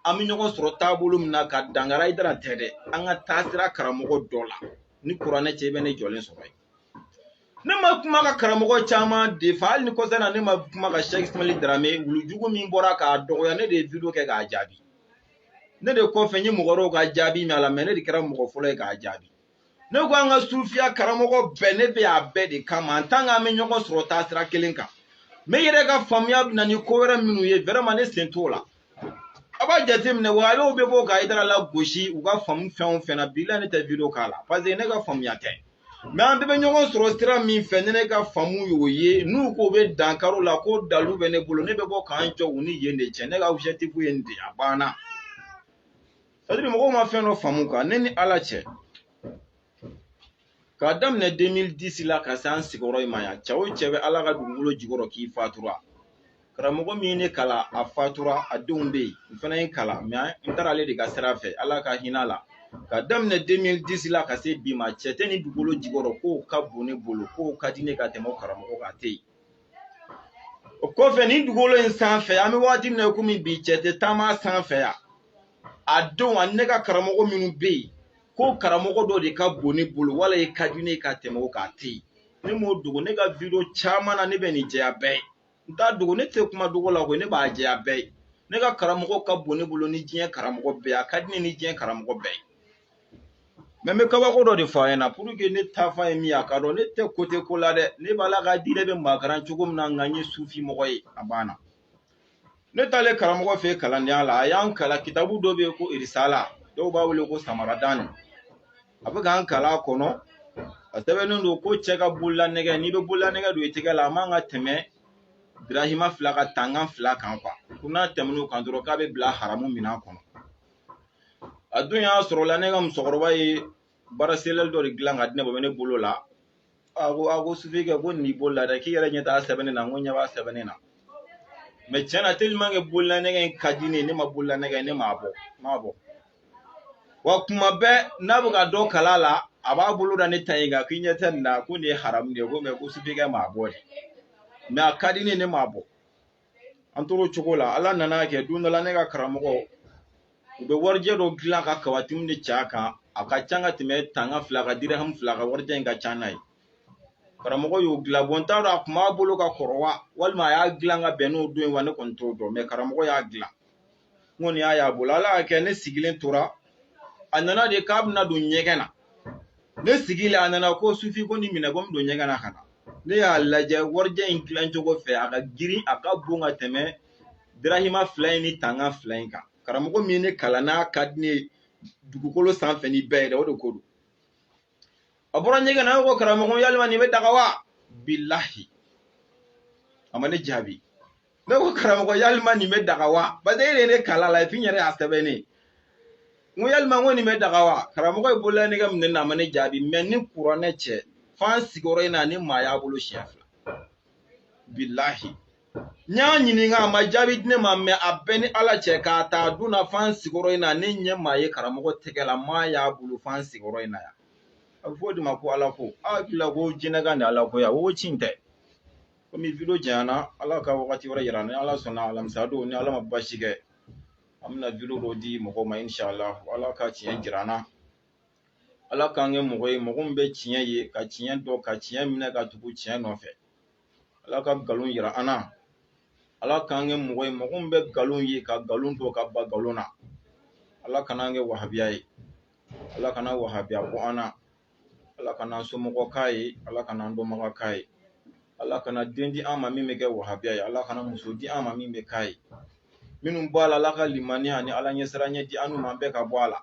an bɛ ɲɔgɔn sɔrɔ taabolo min na ka dangara hayidara tɛ dɛ an ka taasira karamɔgɔ dɔ la ni kuranɛ cɛ i bɛ ne jɔlen sɔrɔ yen ne ma kuma ka karamɔgɔ caman defa hali ni kɔsa na ne ma kuma ka Sheikh Ismail Darame wulujugu min bɔra k'a dɔgɔya ne de ye video kɛ k'a jaabi ne de kɔfɛ n ye mɔgɔ wɛrɛw ka jaabi min a la mais ne de kɛra mɔgɔ fɔlɔ ye k'a jaabi ne ko an ka sufiya karamɔgɔ bɛɛ ne bɛ a bɛɛ de kama en tant que an bɛ ɲɔgɔn sɔrɔ taasira kelen kan mais yɛrɛ ka faamuya bɛ na ni ko wɛrɛ minnu ye vraiment ne sen t'o la a b'a jateminɛ wahabiyaw bɛ bɔ ka hayidara lagosi u ka faamu fɛn o fɛn na bilahi ne tɛ video k'a la parce que ne ka faamuya tɛ mais an bɛɛ bɛ ɲɔgɔn sɔrɔ sira min fɛ ni ne ka faamu y'o ye n'u ko bɛ dankari la ko dalu bɛ ne bolo ne bɛ bɔ k'an jɔ u ni yen de cɛ ne ka objectif ye nin de a banna c'est à dire mɔgɔw ma fɛn dɔ faamu quoi ne ni ala cɛ k'a daminɛ 2010 la ka se an sigiyɔrɔ in ma yan cɛ o cɛ bɛ ala ka dugukolo jukɔrɔ k'i fatura karamɔgɔ min ye ne kalan a fatura a denw bɛ yen n fana ye kalan mais n taara ale de ka sira fɛ ala ka hinɛ la ka daminɛ 2010 la ka se bi ma cɛ tɛ ni dugukolo jukɔrɔ k'o ka bon ne bolo k'o ka di ne ka tɛmɛ o karamɔgɔ kan a tɛ yen o kɔfɛ ni dugukolo in sanfɛ an bɛ waati min na komi bi cɛ tɛ taama sanfɛ yan a don a ne ka karamɔgɔ minnu bɛ yen ko karamɔgɔ dɔ de ka bon ne bolo wala i ka di ne ka tɛmɛ o k'a tɛ yen ne m'o dogo ne ka video caman na ne bɛ nin jɛya bɛɛ ye n t'a dogo ne tɛ kuma dogo la koyi ne b'a jɛya bɛɛ ye ne ka karamɔgɔ ka bon ne bolo ni diɲɛ karamɔgɔ bɛɛ ye a ka di ne ni diɲɛ karamɔgɔ bɛɛ ye mɛ n bɛ kabako dɔ de fɔ a ɲɛna pour que ne taafan ye min ye a ka dɔn ne tɛ kote ko la dɛ ne b'a la ka di ne bɛ makaran cogo min na nka n ye sufi mɔgɔ ye a banna ne taalen karamɔgɔ fɛ yen kalandenya la a y'an kalan kitabu dɔ bɛ yen ko irisala dɔw b'a wele ko samaradani a bɛ k'an kalan a kɔnɔ a sɛbɛnnen don ko cɛ ka bololanɛgɛ n'i bɛ bololanɛgɛ don i tɛgɛ la a man ka tɛmɛ dirahima 2 ka tangan 2 kan ko n'a tɛmɛn'o kan dɔrɔn k'a bɛ bila haramu minɛn kɔnɔ a don y'a sɔrɔ la ne ka musokɔrɔba ye baara selɛli dɔ de dilan ka di ne ma ne bolo la a ko sufikɛ ko nin bolo la dɛ k'i yɛrɛ ɲɛ t'a sɛbɛnnen na n ko ɲɛ b'a sɛbɛnnen na mɛ tiɲɛ na tellement que bololanɛgɛ in ka di ne ye ne ma bololanɛgɛ in ne m'a bɔ wa kuma bɛɛ n'a bɛ ka dɔ kala la a b'a bolo da ne ta in kan k'i ɲɛ tɛ nin na ko nin ye haramu de ye ko mɛ ko sufikɛ m'a bɔ de mɛ a ka di ne m'a bɔ an tora o cogo la ala nana kɛ don dɔ la ne ka karamɔgɔ u bɛ warijɛ dɔ dilan ka kabatimu de cɛ a kan a ka ca ka tɛmɛ tangan 2 ka dirham 2 ka warijɛ in ka ca n'a ye karamɔgɔ y'o dilan bon n t'a dɔn a kun b'a bolo ka kɔrɔ wa walima a y'a dilan ka bɛn n'o don ye wa ne kɔni t'o dɔn mɛ karamɔgɔ y'a dilan n kɔni y'a y'a bolo ala y'a kɛ ne sigilen tora a nana de k'a bɛna don ɲɛgɛn na ne sigilen a nana ko sufi ko nin minɛ ko n don ɲɛgɛn na ka na ne y'a lajɛ warijɛ in dilan cogo fɛ a ka girin a ka bon ka tɛmɛ dirahima 2 in ni tangan 2 in kan karamɔgɔ min ne kalan n'a ka di ne dugukolo sanfɛ ni bɛɛ yɛrɛ o de ko don a bɔra ɲɛgɛn na ko karamɔgɔ yalima nin bɛ daga wa bilahi a ma ne jaabi ne ko karamɔgɔ yalima nin bɛ daga wa parce que e de ye ne kalan la et puis n yɛrɛ y'a sɛbɛn ne n ko yalima n ko nin bɛ daga wa karamɔgɔ ye bololanɛgɛ minɛ na a ma ne jaabi mɛ ni kuranɛ cɛ f'an sigiyɔrɔ in na ni maa y'a bolo siɲɛ 2 bilahi n y'a ɲininka a ma jaabi di ne ma mɛ a bɛɛ ni ala cɛ k'a ta a dun na f'an sigiyɔrɔ in na ne ɲɛ maa ye karamɔgɔ tɛgɛ la maa y'a bolo f'an sigiyɔrɔ in na yan a bɛ fɔ o de ma ko ala ko a hakilila ko jinɛkan de ala ko yan o ci tɛ komi video janyana ala ka wagati wɛrɛ yira ni ala sɔnna alamisa don ni ala ma basi kɛ an bɛna video dɔ di mɔgɔw ma inshallah ala ka tiɲɛ jira an na ala k'an kɛ mɔgɔ ye mɔgɔ min bɛ tiɲɛ ye ka tiɲɛ dɔn ka tiɲɛ minɛ ka tugu tiɲɛ nɔfɛ ala ka nkalon yira an na ala k'an kɛ mɔgɔ ye mɔgɔ min bɛ nkalon ye ka nkalon dɔn ka ba nkalon na ala kana an kɛ wahabiya ye ala kana wahabiya bɔ an na ala kana an somɔgɔ k'a ye ala kana an dɔnbaga k'a ye ala kana den di an ma min bɛ kɛ wahabiya ye ala kana muso di an ma min bɛ k'a ye minnu bɔ a la ala ka limaniya ni ala ɲɛsiranya di an ma bɛɛ ka bɔ a la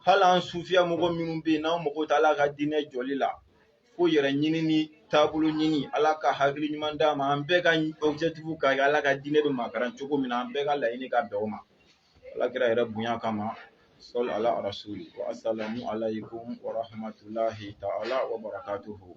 hali an sufiya mɔgɔ minnu bɛ yen n'an mago tɛ ala ka diinɛ jɔli la fo yɛrɛ ɲini ni taabolo ɲini ala ka hakili ɲuman d'a ma an bɛɛ ka objectif ka kɛ ala ka diinɛ bɛ makaran cogo min na an bɛɛ ka laɲini ka bɛn o ma ala kira yɛrɛ bonya kama sɔli ala rasuli wa assalamu alaikum wa rahmatulahi ta'ala wa barakatuhu